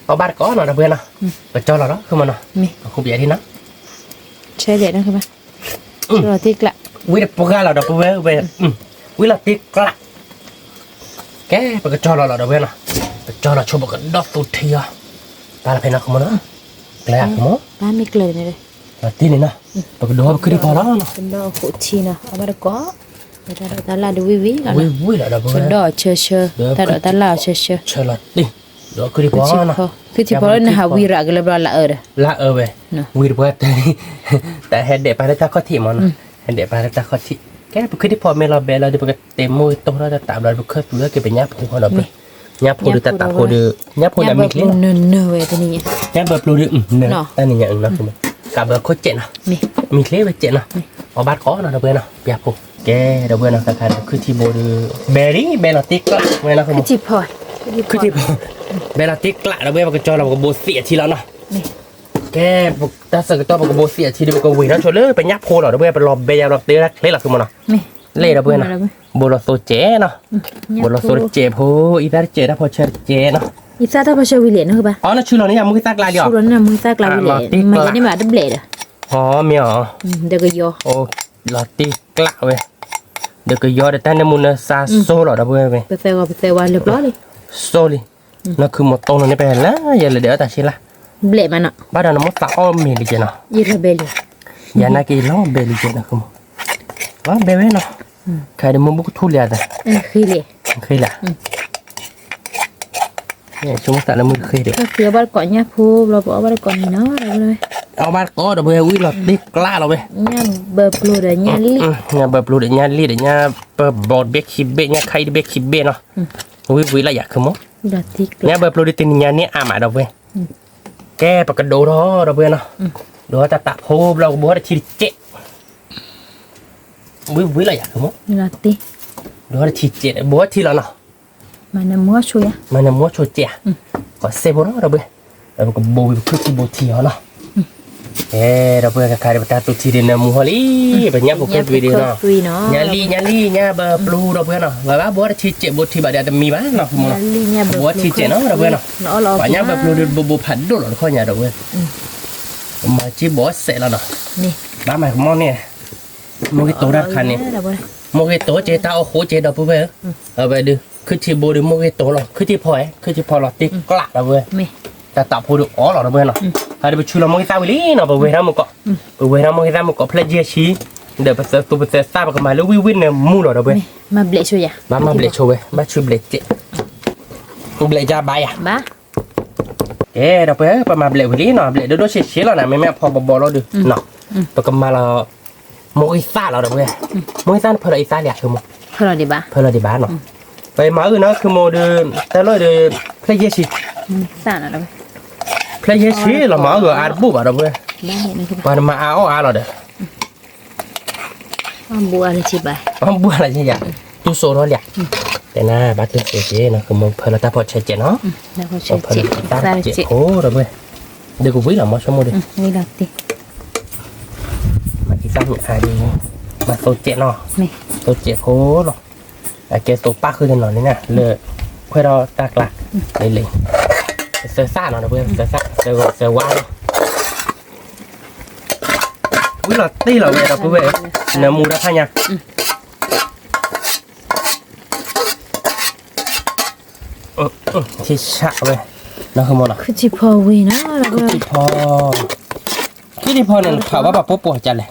เอาบ้านก้อนหน่อยนะเว้ยนะไปจอเราเนาะคือมันนะ มี คุบใหญ่ที่นะ ใช่เด็ดนะคือไหมเราที่กละ วิธีปกติเราเดี๋ยวไปเว้ยวิธีติกละแกไปกระจอเราเดี๋ยวเว้ยนะไปจอเราชมกระดอกตัวเทียตาละเพนักมันนะแกล้งมั้ง บ้านมีเกลือเลย ตีนี่นะไปกระโดดขึ้นพอแล้วนะ เป็นดอกโคชีนะเอามาก็ไปตลาดดูวิวิกัน วิเราเดี๋ยวเว้ เป็ ย นดอกเชอแต่ดอกตลาดเชอ เชิญละดิเดี๋ยวขึ้นพอนะ คือที่พอนะฮะวิรักเลยบลาละเว้ยวิรเว้ยแต่เห็นเด็กไปแล้วตาข้อที่มันเห็นเด็กไปแล้วตาข้อที่แกไปขึ้นที่พอเมลาเบลเราเดี๋ยวไปเต็มมือตรงเราจะตามเราไปเคยเลือกเก็บเป็นยับผูเราไปยับผูดูแต่ตาผูดูยับผูจะมีคลิป เนเว้ยตัวนี้ ยับแบบผูดูเนาะแต่นี่อย่างนั้นคือมันกับแบบโคตรเจ๋งนะมีคลิปไปเจ๋งนะเอาบัตรก้อนนะเดี๋ยวเบลนะเปียกผูแกเดี๋ยวเบลนะแต่การคือที่โบดูเบลลี่เบลติกละเวลาคือ ที่พอ คือที่เบลติกละแล้วเบลก็จอเราก็โบเสียทีแล้วเนาะแกตาเสือตัวมันก็โบเสียทีเดียวก็วิ่งแล้วชนเลยไปยับโคหรอเดี๋ยวไปรอเบลล์รอเตะแล้วเล่นหลักคือมันเนาะ เล่ระเบิดนะโบลโซเจเนาะโบลโซเจโพอีตาเจนะพอเชเจเนาะ อีซ่าถ้าพอเชวิเลนคือปะ อ๋อนั่นชื่อเราเนี่ยมึงตักลายเดียว ชูรสน่ะมึงซากลาวิเลนมันจะได้มาดับเบิลอ่ะ อ๋อมีอ๋อ เดี๋ยวก็โย โอ้ลอติกละเว้ยเดี๋ยวก็ยอดแต่ในมุนซาโซหรอระเบิดเว้ย ไปเซวาเรียบร้อยเลย โซลินั่นคือหมดตรงนี้ไปแล้วอย่าเลยเดี๋ยวแต่ชิละ เบลมันอ่ะ บ้านเราหมดตาอ้อมมีดิเจเนาะ ยีระเบล อย่านักอีล้อเบลิเจนะคือว่าเบเว้เนาะใครเดี๋ยวมึงบุกทุเรียนแต่ คือเลย เคยละเนี่ยช่วงแต่ละมือเคยเด็ก ก็คือบ้านก่อนเนี่ยพูเราบอกบ้านก่อนนี่เนาะเราเลย เอาบ้านก็เดี๋ยวเว้ยวิ่งหลอดดิกล้าเราเว้ย เนี่ยเบอร์พลูเดี๋ยวเนี่ยลิ เนี่ยแบบรู้เดี๋ยวเนี่ยรีดเดี๋ยวเนี่ยแบบบอดเบกคิบเบเนี่ยใครเบกคิบเบเนาะวิ่งละอยากคือมั้ง ดัดทิก เนี่ยแบบรู้ดิตินเนี่ยอามาเราเว้ยแกปากกระโดดเราเว้ยเนาะดูตาตาโพเราบัวได้ทีเจ๊วิ่งละอยากคือมั้ง ดัดทิ ดูได้ทีเจ๊บัวทีละเนาะ มันมัวช่วย มันมัวโชเจ๊ก็เซโบเราเว้ยเราก็โบยคือที่โบทีเนาะเราเพื่อนใครไปตาตุทีเดนมูฮอลี่เป็นยังพวกเพื่อนวีดีเนาะญาลีเนี่ยแบบปลูเราเพื่อนเนาะว่าบัวที่เจ็บบัวที่บาดเจ็บมีบ้างเนาะมึงบัวที่เจ็บเนาะเราเพื่อนเนาะว่ายังแบบปลูบัวผัดดูหรอข้อเนี่ยเราเพื่อนมาจีบัวเสร็จแล้วเนาะ นี่ บ้านใหม่ของมอเนี่ยมอกิโตรับคันเนี่ยมอกิโตเจตาโอ้โหเจดอกเพื่อนเอาไปดูคือที่บัวดูมอกิโตหรอคือที่พอหลอดติ๊กกลัดเราเพื่อนแต่ตับพูดอ๋อหรอเราเพื่อนเนาะada bercula mau kita beli no bawa ramu kok bawa ramu kok pelajar sih dah pasal tu pasal sama kemalu win mulu dah bawa มาเบลช่วย mama beli coba ba cuy beli cek beli jabai ya บ้า dah apa apa ma beli beli no beli dodo sih lah na memang apa bobolo tu no tu kemalu mau isa lah dah bawa mau isa pada isa lihat semua พอเราดีบ้า pada di mana ไปมาอื่นนะคือโมเดลแต่ละเดพระเยซู สานอะไร พระเยซูเรามาเอออาบุบอะไรเว้ย บ้านเนี่ยคือ วันมาเอาอะไรเด้อ บัวอะไรชิบะ อ๋อบัวอะไรเนี่ยตู้โซ่เนาะเนี่ยแต่น่าบัตรตู้เจ๊นะคือมึงเพลตาพอเชเจเนาะ แล้วก็เช็ดเจ็บ ตา ตา เจ๊ เจ็บ โอ้เราเว้ยเดี๋ยวกูวิ่งหลังมาชั่วโมงดิ นี่ดัดติ มาที่ตั้งอาดีมาโซเจเนาะ นี่ โซเจโอ้หรอไอเกสโตป้าคือถนนนี่นะเลยเพื่อเราตากลักเลยเสือซ่าเนาะเพื่อนเสือซ่าเสือว่านวิ่งหลังตีเราเว้ยเราเว้ยเนื้อมูได้ขยันที่ฉะเว้ยนั่นคือหมดอ่ะ คือจิพอวีนะแล้วก็ ที่พอเนี่ยข่าวว่าแบบปวดจังเลย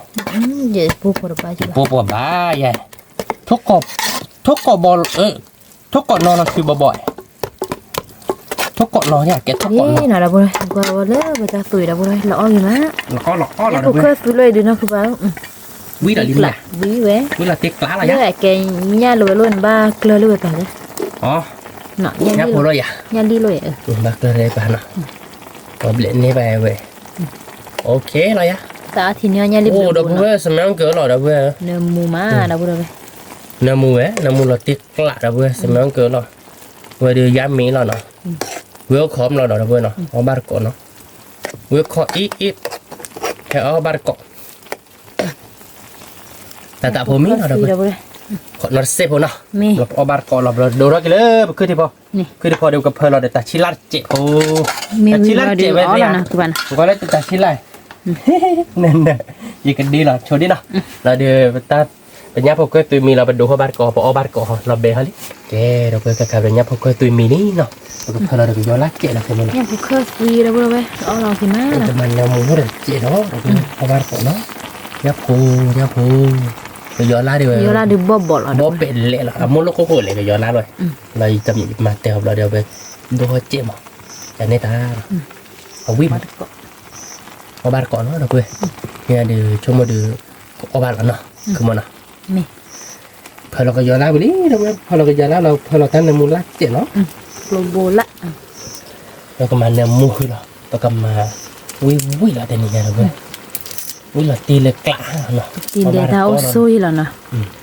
เดี๋ยวปูปวดบ้าจิบะ ปวดบ้าใหญ่ทุกกบบอลทุกกบนอนเราคือบ่อยทุกกบนอนเนี่ยแกทุกกบนอน นี่น่ะเราบ่ได้กว่าบ่เลยบ่จะสวยเราบ่ได้ละอ้ออยู่นะ แล้วก็หลอกอ้อเรา กู ด้วย เคยสวยเลยดูนะคือบ้า วิ่งเราลิ้นแหละ วิเว้ย วิ่งเราติ๊กกล้าอะไร นี่ เนี่ย แหละแกย่าเลยล้วนบ้าเกลือเลยไปเลย อ๋อ เนาะ เนี่ยพูดเลยอ่ะ ย่าดีเลยบักเลยไปนะก็เบลนนี่ไปเว้ยโอเคเลยอ่ะ ตาทีเนี้ยย่ารีบ โอ้ดับเบิ้ลสมัยเกิดหรอดับเบิ้ล เนื้อหมูมาเราบ่ได้ น้ำมูเราติ๊กกล้าดับเบิ้ลสมัยเกิดหรอเว้ยเดี๋ยวยามมีเราเนาะเวลคอมเราดับเบิ้ลเนาะเอาบาร์โกเนาะเวลคออีแค่เอาบาร์โกแต่แต่ผมมีเราดับเบิ้ลขอนอร์เซพอเนาะเราเอาบาร์โกเราดูรักเลยคือที่พอคือที่พอเดี๋ยวกับเพลเราเดี๋ยวตัดชิลาเจ็บโอ้ตัดชิลาเจ็บไว้เนี่ยก็เลยตัดชิลาเนี่ยยี่กันดีเหรอโชว์ดิเนาะเราเดี๋ยวตัดเป็นยักษ์พวกเกยตุยมีเราไปดูเขาบาร์โกพอเอาบาร์โกเราเบฮะลิแกเราเพื่อกับเป็นยักษ์พวกเกยตุยมีนี่เนาะเราเพลเราเดี๋ยวย้อนลักเจ็บเราคือมัน เนี่ยกูเคยวีแล้วบ่ได้เอาเราสิมา แต่มันยังมูเดี๋ยวเจ็บเนาะเราเอาบาร์โกเนาะยักษ์พูก็ย้อนลักดีกว่า เดี๋ยวเราดูบ่บ่ล่ะ บ่เป็นเละหรอกมุลโคโค่เลยก็ย้อนลักเลยเราจะมีมาเตะเราเดี๋ยวไปดูเขาเจ็บมั้งแต่ในตาเอาวิ่งเอาบาร์โกเนาะเราเพื่อเนี่ยเดี๋ยวชมมาดูเอาบาร์ก่อนเนาะคือมันเนาะพอเราก็ย้อนลักไปนี่เราพอเราก็ย้อนลักเราพอเราตั้งในมูลลักเจ็บเนาะ โลโบละ แล้วก็มาเนี่ยมูคือเราแล้วก็มาวิ่งเราแต่นี่ไงเราเพื่อนวิ่งเราตีเลยกล้าเนาะ ตีเดทาโอซุยแล้วนะ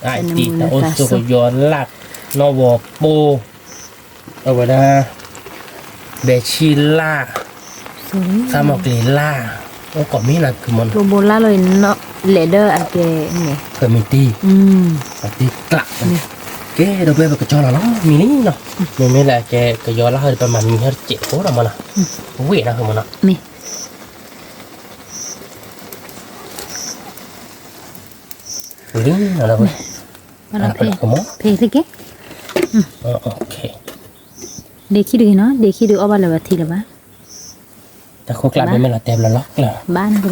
ไอ้ตีแต่โอโซก็ย้อนลักนอวอโปเอาไว้นะเบชิล่าซามอกลีล่าโอ้ก็มีนะคือมัน โลโบละเลยเนาะ leather ake ni. Permiti. Tapi kelak. Ke dah boleh berkejar lah mini no. Mimi lah ke kejar lah depan mami harus cek orang mana. Weh nak ke mana? Mi. Ini ada apa? Mana pe? Kamu? Pe sikit. Okay. Dekhi deh no, dekhi deh awal lebat thi lebat. Tak kau kelak memang lah table lock lah. Ban ke?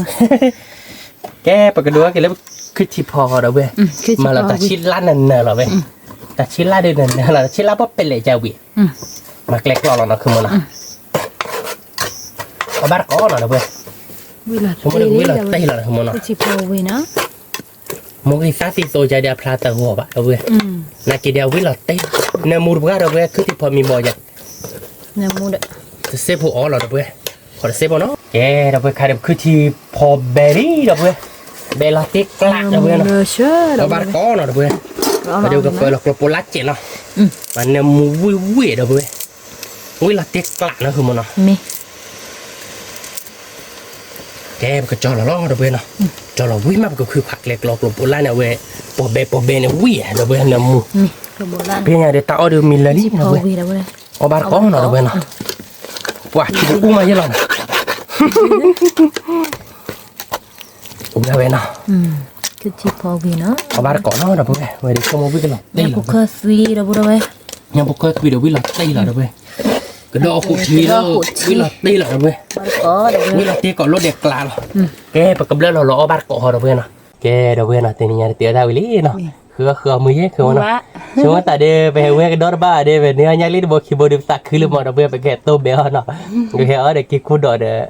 Ke kedua kitaคือที่พอเราเว้ยมาเราตัดชิ้นละนั่นเราเว้ยตัดชิ้นละเดินนั่นเราชิ้นละเพราะเป็นเลยจะวิ่งมาเกล็กเราเราคือมันนะเอาบ้านก้อนเราเว้ยสมมติวิ่งเราตีเราคือมันนะ คือที่พอเว้ยนะ มุกที่ซาติโตจะเดียพลาตะหัวบะเราเว้ยนักกีฬาวิ่งเราตีเนื้อมูดเราเว้ยคือที่พอมีบ่อยอย่างเนื้อมูดจะเซฟหัวเราเว้ยขอเซฟเนาะแกเราเว้ยใครคือที่พอเบอรี่เราเว้ยเบลติกลากเราเว้ยนะเราบ้านก้อนเราเว้ยมาดูกับเปิดเราโปรลัดเจ็ดเนาะมันเนี่ยมูวิ่งเราเว้ยวิ่งเราติกลากนะคือมันเนาะแกมันก็จอเราล้อเราเว้ยเนาะจอเราวิ่งมากก็คือผักเล็กเราโปรลัดเนี่ยเว้ยปอเบเนี่ยวิ่งเราเว้ยเนี่ยมูเพียงอย่างเดียวตาเอาเดือมิลลิลิตรเราเว้ยเอาบ้านก้อนเราเว้ยเนาะว้าชิบุกุ้งมาเยอะเลยผมจะเว้ยเนาะคือที่พอเว้ยเนาะเอาบ้านก้อนเราเว้ยเว้ยเดี๋ยวเขามาวิ่งกันหรอกตีเราบุกเคยคุยเราบุกเว้ยยังบุกเคยคุยเดี๋ยววิ่งเราตีเราเว้ยก็ดอกขุดทีแล้ววิ่งเราตีเราเว้ยวิ่งเราตีก่อนรถเด็กกลางแกปกติเราเอาบ้านก้อนเราเว้ยเนาะแกเราเว้ยเนาะตีนี่ยังเตี้ยได้วิลี่เนาะคือมือเยอะคือมันช่วงแต่เดย์ไปเว้ยกันดอร์บ้าเดย์ไปเนื้อย่างลิ้นบอกคีย์บอร์ดสักคือลืมมองเราเว้ยไปแค่โต๊ะเบลเนาะก็แค่เด็กกินคู่ดอเดย์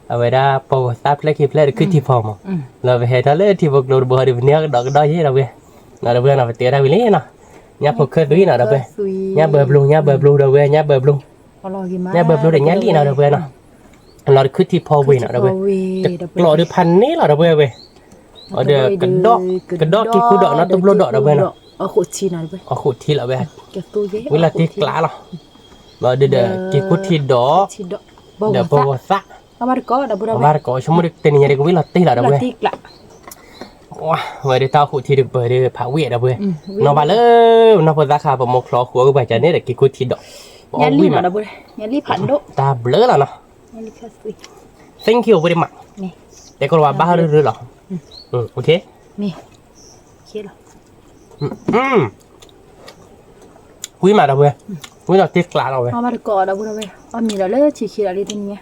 เอาไว้ได้พอซับเล็กคลิปเล็กขึ้นที่ฟอร์มเราไปเห็นทะเลที่บอกเราบอกเดี๋ยวเนื้อดอกดอยยี่เราเว้ยเราเว้ยเราไปเตี้ยได้วิลี่เนาะเนี่ยพวกเคยดูนะเราเว้ยเนี่ยเบอร์บลูเราเว้ยเนี่ยเบอร์บลูเนี่ยเบอร์บลูเด็กเนี่ยลิ้นเราเว้ยเนาะเราขึ้นที่พอเว้ยเราเว้ยจะรอดูพันนี้เราเว้ยở đây cái đọt cái cú đọt nó tụm lô đọt ở bên nào ở khu chi nào bên ở khu thi là bên với là tí lá rồi và đây là cái cú thi đó để bao sắc ba có chúng mình tên nhà đây cũng biết là tí là đâu bên wow vậy thì tao khu thi được bởi đây phá huyệt đâu bên nó bà lơ nó vừa ra khá vào một lọ của cái bài trả nét là cái cú thi đó nhà li mà đâu bên nhà li phản độ ta blur là nó thank you very much để con vào ba đứa rồi ok มีเคลียร์วิ่งมาเราเว้ยวิ่งเราติดกลาเราเว้ยเอามาก่อนเราเว้ยเอามีเราเลยชี้ๆอะไรทีนี้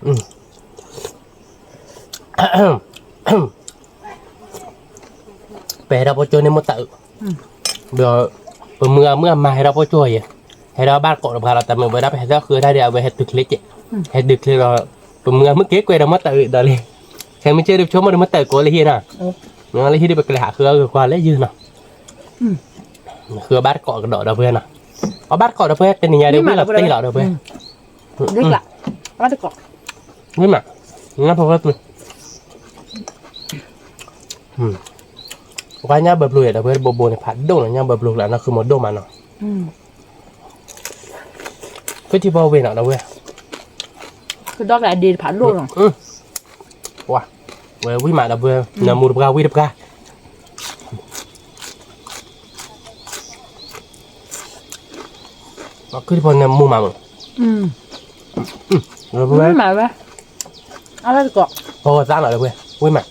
ไปเราไปช่วยในมดตะเดี๋ยวเมื่อมาให้เราไปช่วยให้เราบ้านเกาะเราพาเราแต่เมื่อเวลาไปให้เราคือได้เดี๋ยวไปให้ตึกเล็กให้ดึกเลยเราเมื่อกี้กูเรามดตะเดี๋ยวเลยแค่ไม่เจอดิบชมมาดิมดตะกูเลยเฮียน่ะงั้นเลยที่ได้ไปกระหาคือคือความเล่ยืนเนาะคือบ้านเกาะกระโดดเราเพื่อนเนาะเอาบ้านเกาะเราเพื่อนเป็นยังไงเดี๋ยวเราตีเราเดี๋ยวเพื่อนดึกละบ้านเกาะนี่มางั้นพอก็ตัวว่าเนี่ยแบบลุยเดี๋ยวเพื่อนโบในผัดโดนเนี่ยแบบลุยแล้วนั่นคือหมดโดมันเนาะก็ที่บอเวน่ะเราเว้ยคือดอกไหนดีผัดโดนเนาะว้าเว้ยวิ่งมาดับเบิ้ลน้ำมูดบกาวิ่งดับกาก็คือพอน้ำมูมาหมดเราเว้ยวิ่งมาเว้ยอะไรก็พอจ้างหน่อยเลยเว้ยวิ่งมา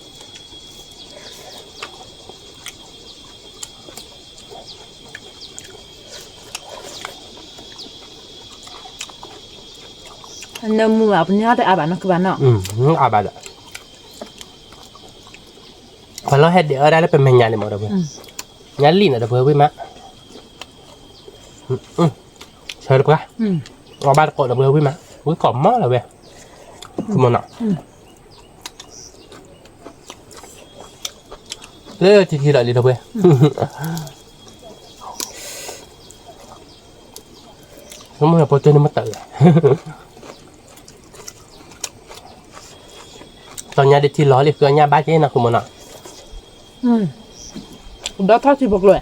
น้ำมูแบบนี้ได้อาบน้ำคือบ้านเนาะอาบน้ำพอเราเห็ดเดี๋ยวได้แล้วเป็นแมงยาเนี่ยหมดเลยยาลีน่ะเดี๋ยวเพื่อวิ่งมาเชิญปะเอาบ้านกดเดี๋ยวเพื่อวิ่งมาวิ่งกล่อมมากเลยเว้ยคือมันอ่ะเลิกทีละลีเดี๋ยวเว้ยสมมติว่าพอเจอเนี่ยมันเตะตอนนี้เด็กที่ล้อเลยคือเนี่ยบ้าเจ๊นะคือมันอ่ะđó thắt thì bọc rồi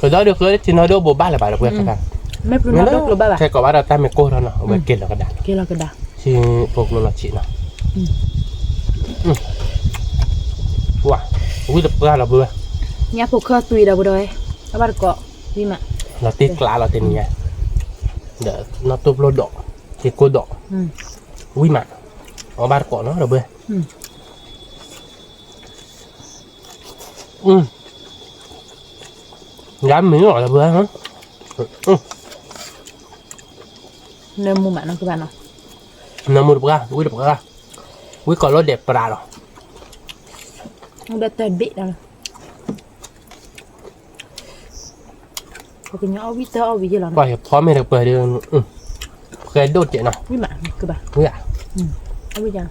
rồi đó được rồi thì nó đâu bộ ba là bài được quen cả mấy bữa nó đâu baใช่ก็ว่าเราตั้งไม่โก้แล้วเนาะเอาไปกินแล้วก็ได้กินแล้วก็ได้ที่พวกเราละจีเนาะ อุ้ยđập ra là vừa nhà phục khơi tùy đâu rồi các bạn có vì mà là tiết lá là tên nhà để nó tốt lô đỏ thì cô đỏอุ้ยmà ở ba cọ nó là vừa dám miếng rồi là vừa hả nên mua mặn nó các bạn nào nó mua đập raอุ้ยcòn lô đẹp ra rồi không biết tên bị đâu cái nhỏ biết tao vì gì là coi hiệp khó mới được về đường cái đốt chuyện nào vì mặn các bạnอุ้ยà không biết giờ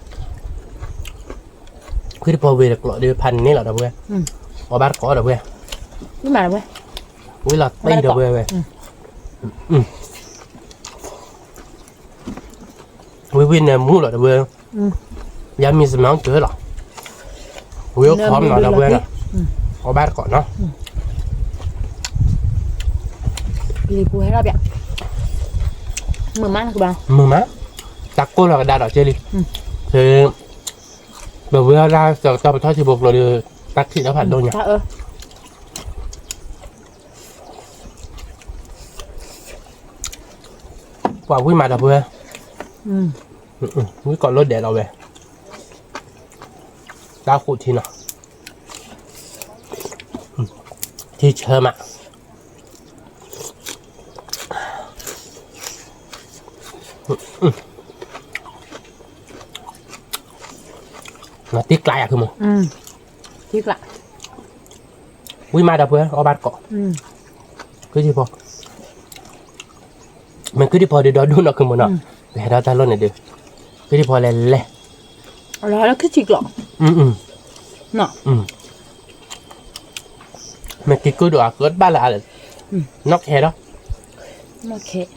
khi đi về được loại điพันนี่เหรอเพื่อนởบ้านcó đượcเพื่อน vì mà vậy อุ้ยเราตีเดี๋ยวเพื่อนอุ้ยวินเนี่ยมู้เหรอเพื่อนยังมีสมองเจอหรออุ้ยพร้อมหน่อยเพื่อนởบ้านก่อนเนาะ lì phù hay là bẹ mưa mát các bạn mưa máตักโก้เราก็ได้ดอกเจลิคือแบบเวลาเราจะไปทอดที่บุกเราดูตักที่แล้วผัดโดนอย่าง ta ơ กว่าวิ่งมาดับเพื่อนวิ่งก่อนรถแดดเราเลยดาวขูดทีเนาะที่เชิมอ่ะnó tiếc lại à không mà tiếc lại quý mai đập với ở bát cọ cứ gì po mình cứ đi po đi đó đúng nó không muốn nó để ra ta luôn này được cứ đi po lẹ lẹ là cái gì lọ nọ mình cứ đồ cứ ba là nó khe đó ok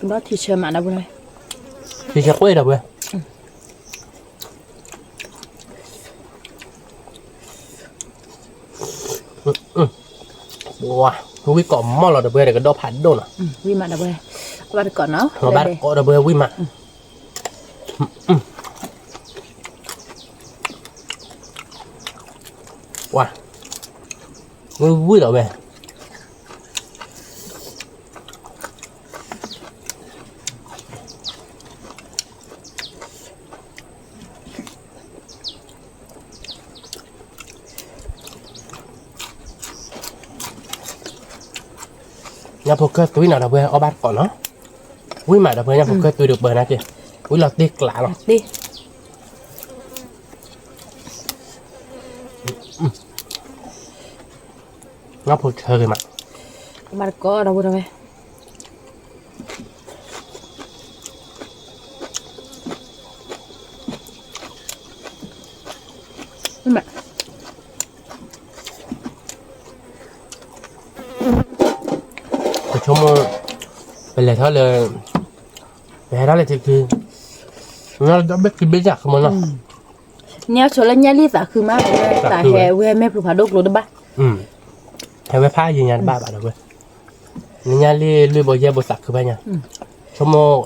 đó thì chờ mà đâu đây thì sẽ quay đâu vậy wow quý cọ mò là đâu vậy để cái đó phản đồ nè vì mà đâu đây bắt cọ nó nó bắt cọ đâu vậy quý mà wow quý đâu vậy nhà poker túi nào đâu về ở bát cỏ nó quý mà đâu về nhà poker túi được bờ này kìa quý là tiếc lạ rồi đi nhà poker kìa mà bắt cọ đâu đây mà chúng bên này thôi là về đó là thì nó đã biết cái biết giặc không nó nhớ chỗ là nhà lý giả khứ má tại hè we mẹ phụ phá đốt luôn đó ba hay về phá gì nhà ba bạn rồi nhà lý bồi giờ bồi sặcคือไปnha chúng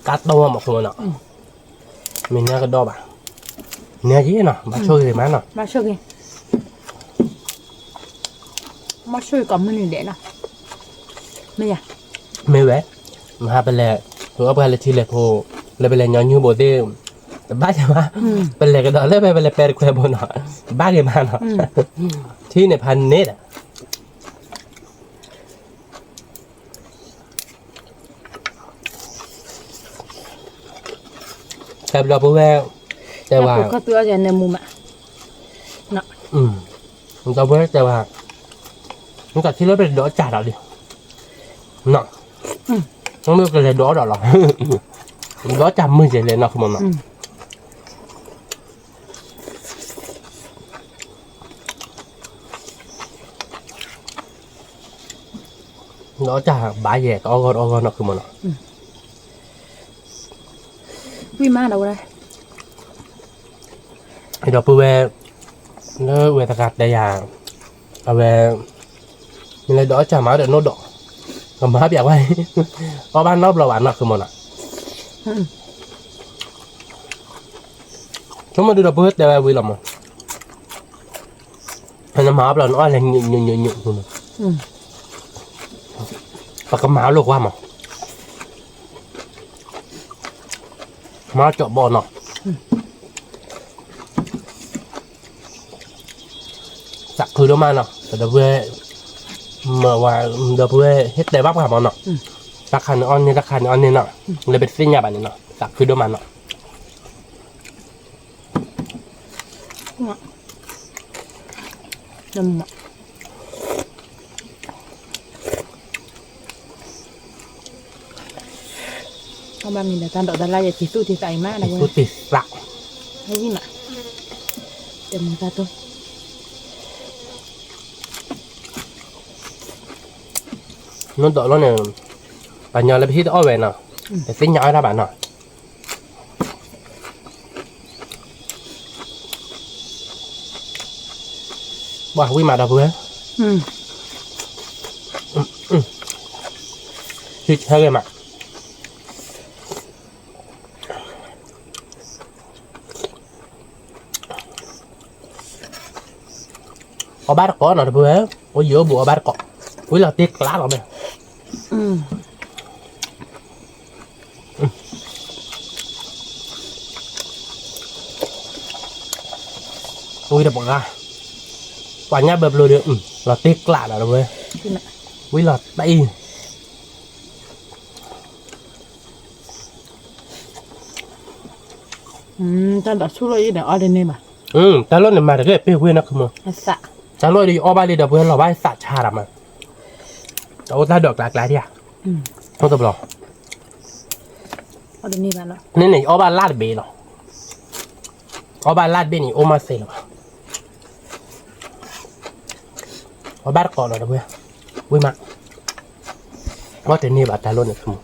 cắt đau mà không nó mình nhà cái đo bà nhà gì nè bà chơi thì má nè mà chơi kìa mà chơi còn mình để nào mấy à mấy bé mà bên này rồi bên này thì lại phô lại bên này nhỏ như bộ đê ba chả má bên này cái đó lại bên này per que bộ nọ ba cái mà nọที่ในพันเนตอ่ะแต่เราพูดว่าแต่ว่า có tua giờ này mù mà nọ เราพูดแต่ว่ามันกัดที่รถเป็นดอกจัดอ่ะดิเนาะkhông biết cái này đó rồi đó chăm mươi lên nó không mà nó chả bả về có nó không mà vì má đâu đây thì đó về nó về tạc đây à về mình lấy đó chả má để nó đỏ còn má bẹo vậy có ban nóc là bạn nó không mà chúng mà đưa được bớt để vui lòng mà nó máu là nó là nhự luôn và cái máu luôn qua máu chọn bò nọ sặc khử đó mà nọ đập về mà và đập về hết đầy bắp cả bọn nọ sặc khăn on nên nọเลยเป็นเส้นยาแบบนี้นอสักคือด้วยมันเนาะ น้ำเอาบะหมี่แต่ตอนดอกดาราอย่าติดสู้ที่ใส่มากนะเว้ย กูติดสัก ให้วิ่งมาเต็มตาตัว nó đỡ nó này bà nhờ là biết ở về nè để xin nhỏ ra bạn nè bà quý mà đâu vừa thịt hơi cái mặt có bát có nào đâu vừa có giữa bùa bát có quý là tiếc lá rồi mày ui đập ra quả nhá bập lùi được là tiếc lạ rồi đâu quý là tay ta đã xuống rồi để ở đây nè mà ta luôn mà cái bê quên nó không mà sạ ta luôn đi ở bay đi đập quên là bay sạ chà làm mà đâu ta được lạc lại đi à không tập rồi ở đây nè bạn ạ nên này ở bay lát bê rồi ở bay lát bê này ôm mà xề rồi ở bay còn rồi đâu quên quên mà có thể nè bà ta luôn được không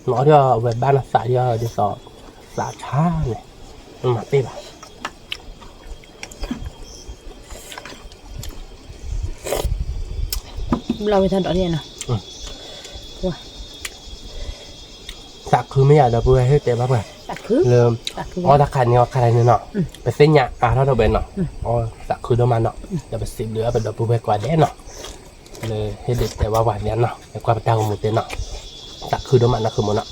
nó cho về ban là xạ cho đi sọ xạ chà này mà bê bàเราไปทานดอกเนี่ยนะ สักคือไม่อยากจะพูดให้เต็มมากเลย ตักคือ เริ่ม ตักคือ อ๋อตะขันเนี่ยใครเนี่ยเนาะไปเส้นหยาถ้าเราเป็นเนาะอ๋อสักคือเดิมมันเนาะจะไปสิบเหลือเป็นดอกปูไปกว่าแดนเนาะเลยให้เด็ดแต่ว่าหวานเนี้ยเนาะแต่ความเป็นเจ้าของหมูเต้นเนาะสักคือเดิมมันนะคือหมดเนาะ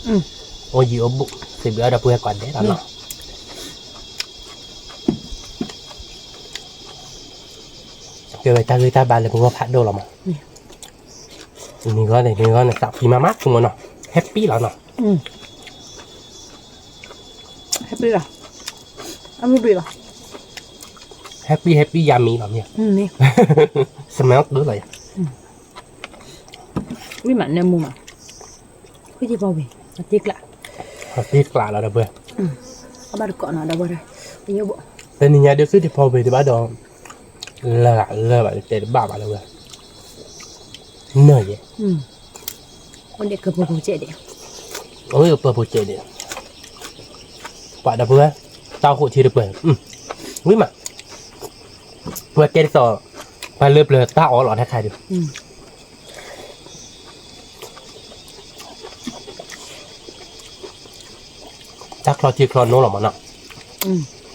โอ้ยโอ้บุสิบเหลือดอกปูไปกว่าแดนเนาะเกิดไปตาบานเลยกูก็พัดโดนหรอมั้งนี่ก็เนี่ยสักพีมามัดคือหมดเนาะแฮปปี้แล้วเนาะแฮปปี้เหรออันนี้ดีเหรอ แฮปปี้ยามีแบบเนี้ย นี่ สมัยด้วยเลย วิมันเนี่ยมุมอ่ะคือจะบอกไปติ๊กละ ติดกลาแล้วนะเพื่อน เอาบาดก่อนนะเดี๋ยวบ่ได้ไปเยอะบ่ แต่นี่เนี่ยเดี๋ยวซื้อที่พอไปที่บ้านดองเลยแบบเจ็ดบ้าไปแล้วเว้ยเหนื่อย คนเด็กเกือบบ่เจ็ดเดียว โอ้ยเปิดโปรเจกต์เนี่ยป่าดับเพื่อนเต้าหูชีดับเพื่อนวิ่งมาเพื่อเกณฑ์ต่อไปเลือบเลยต้าอ๋อหลอดให้ใครดูถ้าคลอทีคลอนโน่หรอมันอ่ะ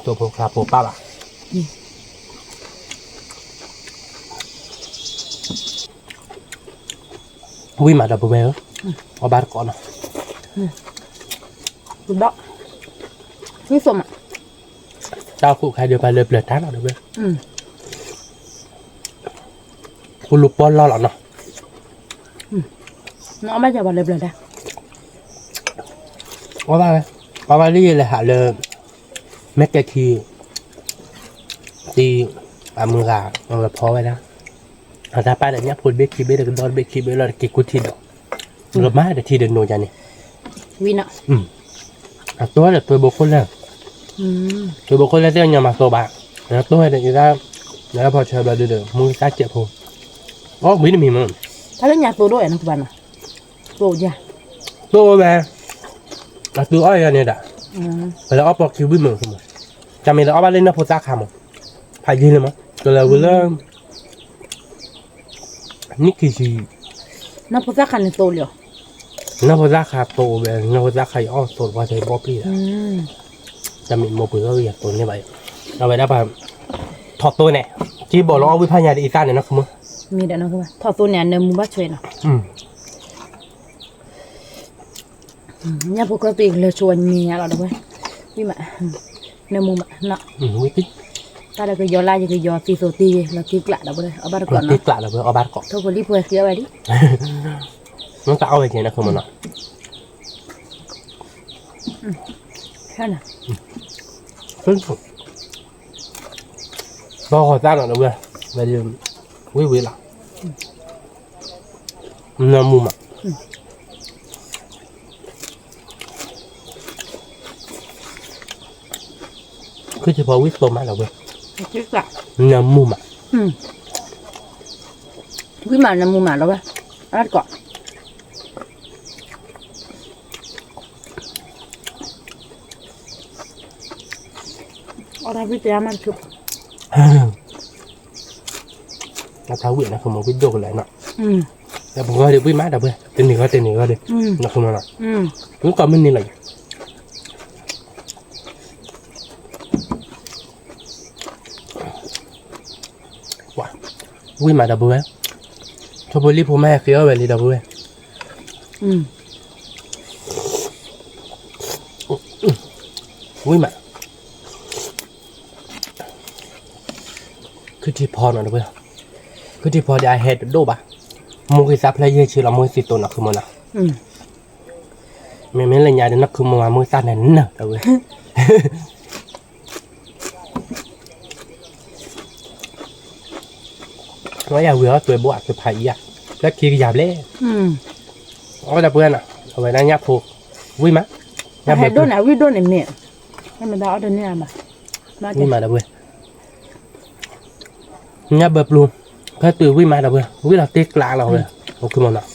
ตัวโปรคลาโปรป้าป่ะวิ่งมาดับเพื่อนเอาบ้านก่อนนะดูดอกนี่สมอ่ะ เต้าหูใครเดียวไปเลือบเลยท่านเอาเดี๋ยวเพื่อนคุณลูกบอลรอหรอเนาะ น้องไม่จะบอกเลยได้ว่าเรียเลยหาเลยแม็กกทีตีมือกาเอาไปพอไว้นะอาจจะไปแต่เนี้ยพูดเบคคีเบเด็กดอนเบคคีเบเราเก็บกุฏิดอกเรามาแต่ทีเดินโนจันนี่ วินอ่ะตัวเด็กตัวบุคคลแล้วตัวบุคคลแล้วเรื่องยามาโซบะแล้วตัวเด็กจะแล้วพอเชิญเราเดือดมือซ้ายเจ็บผมอ๋อวินมีมั้ง ถ้าเล่นยาตัวด้วยนะคุณบ้านอ่ะตัวจ้ะ ตัวแบบตัวอ้อยเนี่ยด่ะแล้วเอาปอกคิวบิ้มมือขึ้นมาจำเป็นเอาไปเล่นนะโพซ่าคามั้งพายยืนเลยมั้งก็เลยเริ่มนี่คือชีน้ำพุซ่าคันในโตเลย น้ำพุซ่าคาโตแบบน้ำพุซ่าใครอ้อโตว่าจะบ๊อบปี้จะมีโมบุลเรียกตัวนี้ไปเอาไปได้ป่ะถอดตัวเนี่ย จีบอกลองวิพายาดีอีสานเนี่ยนะคือมึง มีเดี๋ยวนะคือว่าทอดตัวเนี่ยเนื้อหมูบ้าช่วยเนาะ เนี่ยปกติเลยชวนเมียเราด้วยวิมาเนื้อหมูมาเนาะ วิธี ถ้าเราก็ยอลายจะยอซีโซตีเราตีกละเราเลยเอาบ้านก่อน ติด เนาะ กละเราเพื่อเอาบ้านเกาะ ทุกคนรีบเพื่อเสียไว้ดิ มันจะเอาไปเจนะคือมันอ่ะ แค่น่ะ ซึ่งเราขอจ้างหน่อยนะเว้ยไปยืมวิล่ะเนื้อมุมอ่ะคือเฉพาะวิสโตมาแล้วเว้ย ตีกละ เนื้อมุมอ่ะ วิมาเนื้อหมูมาแล้วเว้ยเอาบ้านก่อนเอาได้พิจารณามันคือ แล้วท้าเวียนนะคือมันวิดโดกันเลยเนาะ ม แต่ผมก็เดี๋ยววิมาเดี๋ยวเว้ยเต็มหนึ่งก็เต็มหนึ่งก็เดี๋ยวนะคือมันอ่ะมันก็มันนี่แหละว้าวิมาเดี๋ยวเว้ยชอบบุรีผมแม่เคี้ยวไปเลยเดี๋ยวเว้ยวิมาคือที่พอหน่อยเว้ยคือที่พอได้เห็ดดูป่ะมูกิซับเลยเยอะชื่อเรามือสิตัวนักคือมันอ่ะไม่เลยยาเดินนักคือมันมือสั้นนั่นน่ะเว้ยว่าอย่าเวือตัวบวชตัวไผ่อ่ะแล้วขี้หยาบเล่เอาแต่เพื่อนอ่ะเอาไว้นั่งยับผูกวิ่งมั้ยยับ เห็ เบิ ด ด โดนอ่ะวิโดนเนี่ยให้มันได้เอาเดินเนี่ยมาวิ่งมาเด้อเว้ยยับเบิดปลูแค่ตื่นวิ่งมาเด้อเว้ยวิ่งเราติ๊กลาเราเลยเอาขึ้นมาหน่อย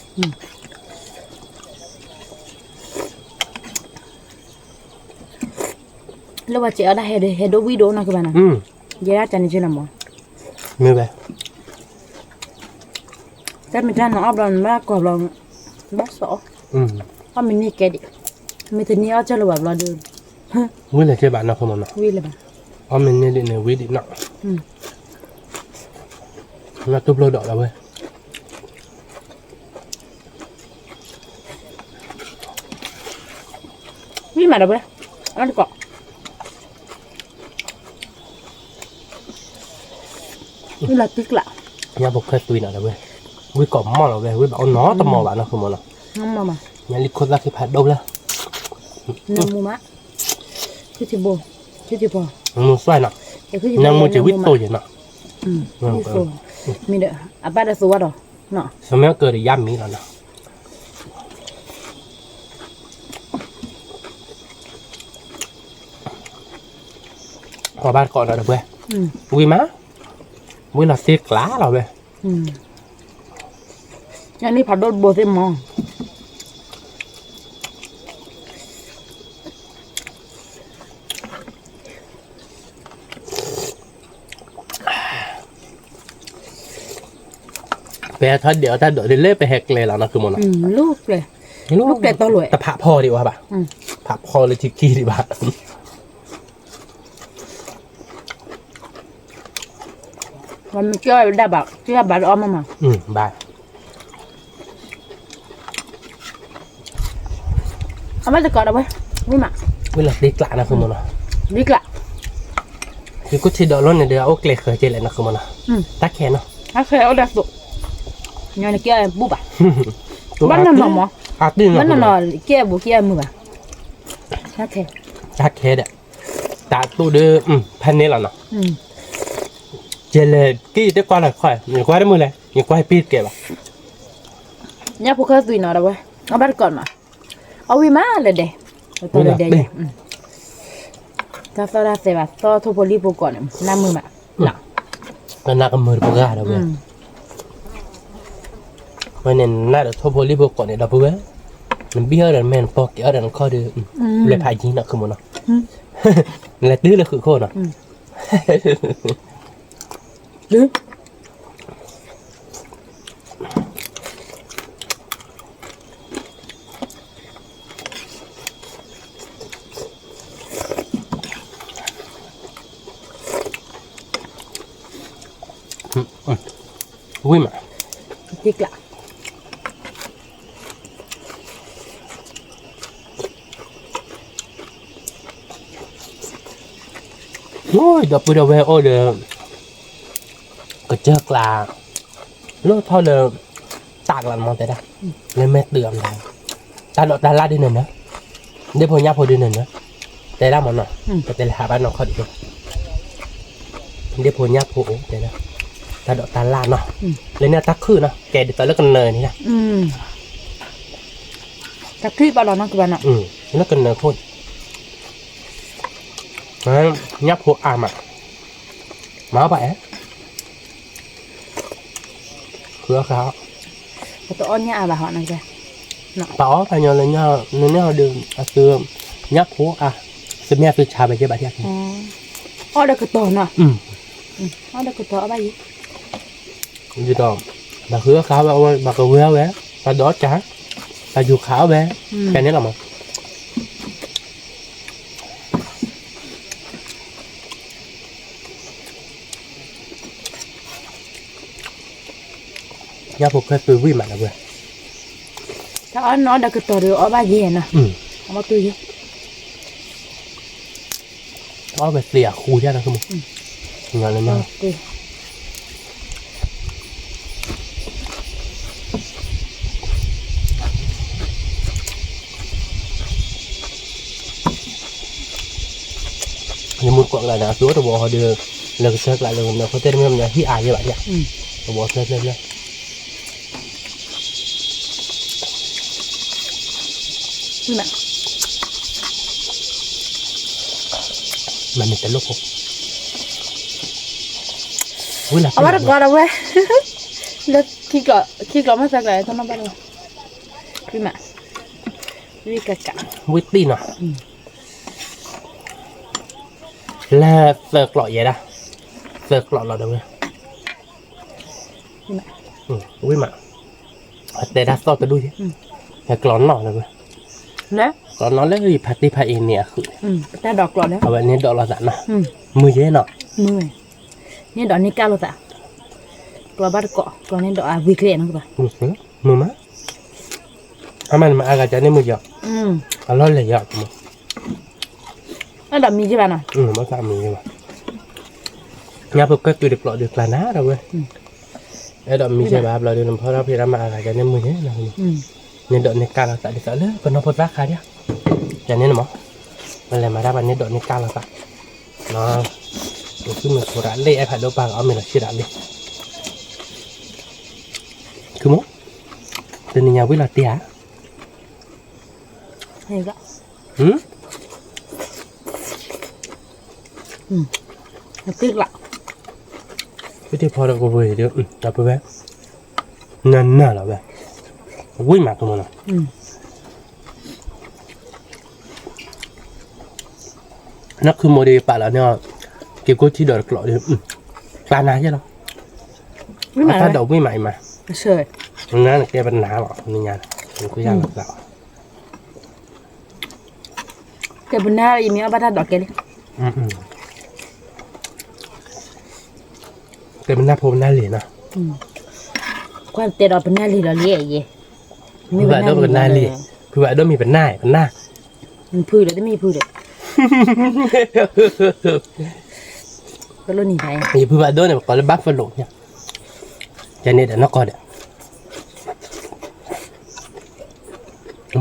แล้วว่าจะเอาได้เฮดวิโดนะคือบ้านะเยอะจังนี่ชื่อน้ำมัน ไม่ไป แต่ไม่ใช่น้องอับลอนมากกว่าลองบ้าสอเพราะมันนี่แกดิไม่ถึงนี้เอาจะระบาดเราเดิน วิ่งเลยแค่บ้านนอกขึ้นมาหน่อย วิ่งเลยบ้า อ๋อมันเนี่ยดิเนี่ยวิ่งดิเนาะแล้วตุ๊บโลดอกแล้วเว้ย วิ่งมาเด้อเว้ยเอาดีกว่าวิ่งละติ๊กละ ยับบอกแค่ตุยหน่อยเด้อเว้ยวิ่งเกาะหม้อเราเว้ยวิ่งแบบเอาหนอตะหม้อบ้านนอกขึ้นมาหน่อย น้ำมา ยันลิคนละที่ผัดดมแล้ว น้ำมูมะคือที่โบคือที่พอ มึงสวยเนาะยังมึงจะวิ่งโตอยู่เนาะ ที่โซมีเด้ออาบ้าเด้อสวัสดิ์เนาะ สมัยเกิดย่ำมีแล้วนะพอบ้านก่อนเราเด้อเว้ยวิ่งมาวิ่งเราเสียกล้าเราเว้ย อันนี้ผัดโดดโบเซมองไปถ้าเดี๋ยวถ้าเดี๋ยวเล่ไปแฮกเลยแล้วนะคือมันอ่ะ ลูกเลยลูกแต่ตัวรวย แต่พระพ่อดีกว่าป่ะพระพ่อเลยทิกกี้ดีกว่า มันเชื่อได้แบบเชื่อบัตรออมมา บาย เอามาจะกอดเอาไว้วิ่งมา เวลาดีกละนะคือมันอ่ะ ดีกละ คือกูที่เดาล้นเนี่ยเดี๋ยวโอเคเคยเจอเลยนะคือมันอ่ะตาแขนเนาะ ถ้าเคยเอาได้สุดยังเกี่ยบุบอ่ะบ้านนั่นหมอ อาตื้น บ้านนั่นเกี่ยบุเกี่ยมืออ่ะถ้าเคย ตาแขนเนี่ยตาตู้เด้อพันนี้แล้วเนาะเจเลยกี้เด็กกว่าหน่อยค่อยอย่างกว่าได้มือเลยอย่างกว่าให้ปีดเก็บอ่ะ เนี่ยพวกเขาตุยหน่อยเอาไว้เอาบัตรก่อนมาเอาวิมาเลยเด้ตัวเลยเด้ถ้าเราได้เสร็จแบบต่อทุบรีบก่อนน้ำมือมาหลัง ก็น่ากับมือปากกาเด้อเว้ยวันนี้น่าจะทบริบก่อนเนี่ยเด้อเว้ยมันเบี้ยเดินแม่นปอกเกี่ยวเดินข้อเดือเลยพายยิงน่ะคือมันเนาะเลยตื้อเลยคือโคตรเนาะ หรือ vui mà Tiếc lạ. ôi đập bữa đầu về ôi được cái chắc là lúc thôi được tạc là mong tới đây lên mét đường này ta đọt ta la đi nữa để phô nháp phô đi nữa đây là món nào cái là hạ bán nó khó được để phô nháp phô đây là ta đọt ta la nó lên nha ta khử nó kẻ được tới lớp cần nời này nè Các clip bao đó nó các bạn ạ. lớp cần nời thôi nháp phô à mà máu bẻ khứa kháo Tôi ôn nha bà họ này kìa. đó phải nhớ là nhớ nếu nhớ đường từ nháp phô à từ mẹ từ trà về cho bà thiệt Ở đây cái tổ nè. Ở đây cái tổ bao gì? gì đó bà khứa kháo bà cầu heo bé bà đó chả bà dù kháo bé cái này là mà nháp phô cái từ vui mà là vừa Cháu nó đây cái tổ được ở bao gì nè. Ở bao tư gì? đó về xìa khu ra là không ngờ lên nào nhưng một quãng là đã xuống rồi bỏ họ đưa lần sơ lại lần nó có tên em là hi ai như vậy nhỉ bỏ sơ lên lên Mẹ. mà mình tới lúc không vui là Ở bắt được gọi đâu vậy? Được khi có mất sạc lại thôi nó bắt đầu. Vì mà vì cả vui tin à là sờ lọ vậy đó sờ lọ là đâu nha vui mà để đa so tới đuôi chứ cái clon nọ rồi đấy. còn nó lấy gì party party nè Ta đọc rồi đấy. ở bên này đó là dạng nào mười giấy nọ 10 นี่ดอกนี้9โลจ้ะกว่าบาดเกาะกว่านี้ดอกวีคเลยนะกว่า mười má aman mà aga chả nên mười giọt lo là giọt mà แล้วดอกมีใช่ป่ะน่ะ mới sao mình mà nhà bậc các tôi được loại được là ná đâu ơi cái đoạn mình chơi bà loại được làm phao thì làm mà aga chả nên mười giấy nào nên đoạn này cao là tại được cả lớp còn nó phật vác khai nhá chả nên mà mình làm mà ra bàn nên đoạn này cao là tại nó cứ mình cố gắng đi em phải đâu bằng ở mình là chưa đạt đi cứ mốt tên nhà với là tía เฮ้ยก็ตึกละ cái tiếp theo là có về được tập về nè là về vui mà tụi mình nó cứ mua đi bạn là nó kiểu có chỉ đợi lọ được ba ná chứ đâu ta đầu với mày mà เฉย nó là cái bên ná lọ nên nhà mình cứ ra lọ lọ เกิดบนหน้าอีเมียบ้านดอกแกดิ cái bên ná phô ná liền à ความเตะดอกเป็นหน้าลีเราเลี้ยไอ้ คือว่าต้องเป็นหน้าliềnคือว่าต้องมีเป็นหน้ามันพื้นเลยจะมีพื้นเลยก็รุ่นนี้ไป thìคือว่าต้องเนี่ยcó là bát phân lộn nha cho nên là nó coi đấy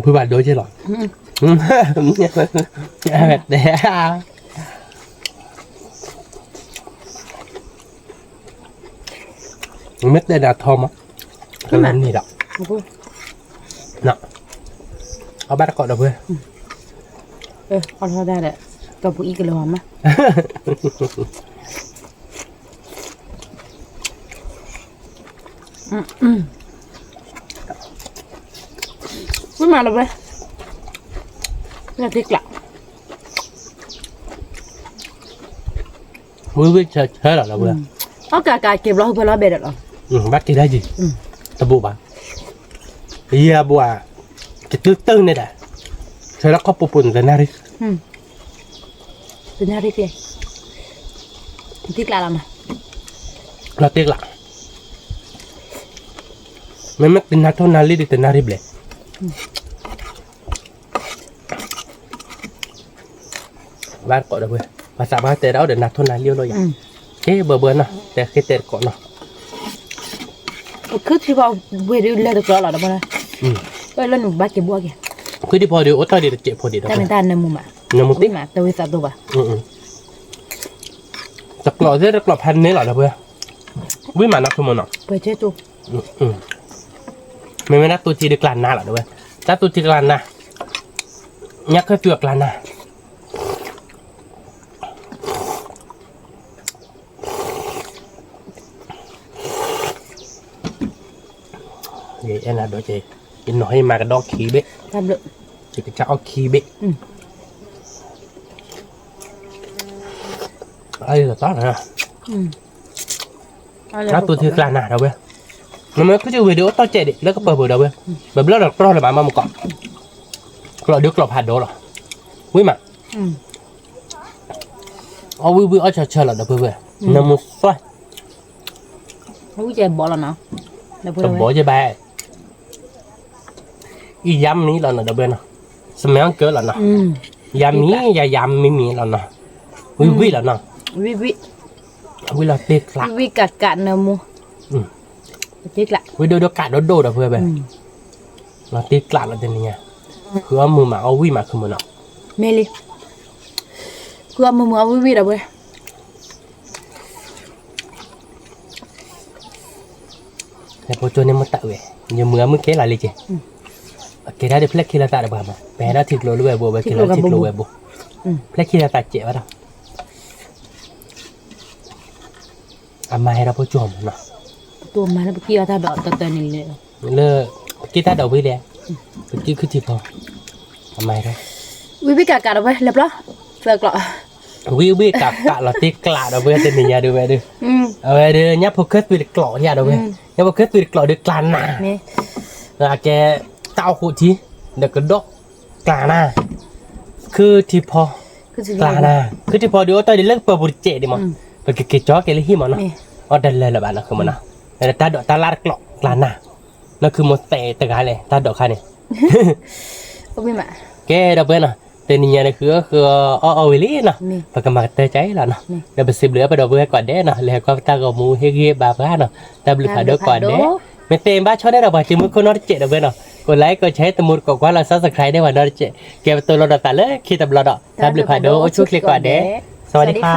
คือว่าđối chứ rồi đẹp mít đây là thơm á cái lên gì đó nè ở bát cọ đâu vậy เอาเท่าได้แหละกับผู้อีกเลยหอมอ่ะไม่มาแล้วเว้ยน่าทิกละ với chơi rồi là vừa เอากากาเก็บเราเพื่อเราเบ็ดหรอ bác cái đấy gì ta bộ bà iya bùa cái tư tư này đã sao nó có bộ bùn ra nari เป็นหน้าทิกเลยทิกละเรามา เราเตะละไม่ไม่เป็นนักท่องนาลีดิแต่นาริบเลยบ้านเกาะเด้อเว้ยภาษาบ้านแต่เราเดี๋ยวนักท่องนาเลี้ยวเลยเฮ้เบื่อเนาะแต่แค่เตะเกาะเนาะ คือที่ว่าเวรเล่ตะกร้อหรอนะบ่นะก็เล่นบาเก็บบัวแก คือที่พอดีโอ้ตาดีเจ็บพอดี แต่เป็นตาในมุมอ่ะ น้ำมัน วิ ติ๊ก มาตัววิสาตัวบ่ จะกรอบเส้นจะกรอบพันนี้หรอเด้อเว้ยวิ่งมานักทุกมันเนาะ ไปเจ้าตัว ไม่นักตัวจีดีกลานหน้าหรอเด้อเว้ยถ้าตัวจีกลานหน้ายักษ์เคยตัวกลานหน้าเดี๋ยวนะเดี๋ยวเจกินหน่อยมากระดอกขี้เบ๊ะ ทำเลย จะเอาขี้เบ๊ะอะไรก็ต้องนะแล้วตัวที่กลางหน้าเราเว้ยมันก็จะวิดีโอต่อเจดิแล้วก็เปิดเผยเราเว้ยแบบเล่าเราเราเลยมาเมื่อก่อนเราเดี๋ยวกรอบผัดโดหรอวิ่งมาเอาวิ่งเอาเฉยๆหรอเดี๋ยวเพื่อนน้ำมันสวย รู้ใจบ่แล้วเนาะแล้ว กับบ่จะแบอียำนี้เราเนาะเดี๋ยวเพื่อนเนาะสมัยนั้นเกิดแล้วเนาะยำนี้อย่ายำไม่มีแล้วเนาะวิ่งแล้วเนาะ วิวิ วิ่งเราเตะกลับ วิกัดกัดเนื้อมูเจ๊กละ วิ่งโดดกัดโดดเดี๋ยวเพื่อนแบบเราเตะกลับแล้วเดี๋ยวนี้คือว่ามือมาเอาวิ่งมาคือมือเนาะ เมลีคือมือวิวิแล้วเว้ย แต่พอจนเนี่ยมันตะเว้ยยังมือมึงเกล้าเลยเจ้เกล้าเดี๋ยวเพลกขี้ละตาเดี๋ยวบ้ามาแปลได้ทิศโลด้วยบัวไปเกล้าทิศโลด้วยบัวเพลกขี้ละตาเจ๋อวะเราอามาให้เราพอจมเนาะ ตัวมาแล้วเมื่อกี้ว่าถ้าดอกตะนี่เลย เลิกกีตาร์ดอกวิเดียเมื่อกี้คือที่พออามาให้เรา วิกัดกัดเอาไว้เรียบร้อยเสือกละ วิกับกะเราตีกลาเราเว้ยเต็มเนียดูเว้ยดูเอาเว้ยดูเนี่ยพอเกิดวิดกล่อเนี่ยดูเว้ยเนี่ยพอเกิดวิดกล่อดูกลาหน้าแกเต้าหูทีเด็กกระดกกลาหน้าคือที่พอกลาหน้าคือที่พอดูตอนเด็กเลิกเปิดบุหรี่เจดิมั้งไปเกจ่อเกลี่ยหิมะเนาะอ๋อเดินเลยละบ้านนะคือมันนะแต่ตาดอกตาลาดกล่อกลาหน้านั่นคือมดเตะตะกายเลยตาดอกใครเนี่ย ก็ไม่มา แกเราเป็นอ่ะแต่นี่เนี่ยคือเอาไว้เลยนะปากกามาเตะใจแล้วนะเดี๋ยวไปสิบเหลือไปดอกเบี้ยก่อนเด้นะแล้วก็ตากระมูเฮียบาบ้านะตาบลิขาดก่อนเด้ไม่เต็มบ้าชอบได้เราบอกจมูกคนนอตเจดอกเบี้ยนะกดไลค์กดแชร์ตมุดกดว่าเราซับสไครต์ได้วันนอตเจเก็บตัวเราตัดเลยคิดตำรวจตาบลิขาดโอ้ช่วยคลิกก่อนเด้สวัสดีค่ะ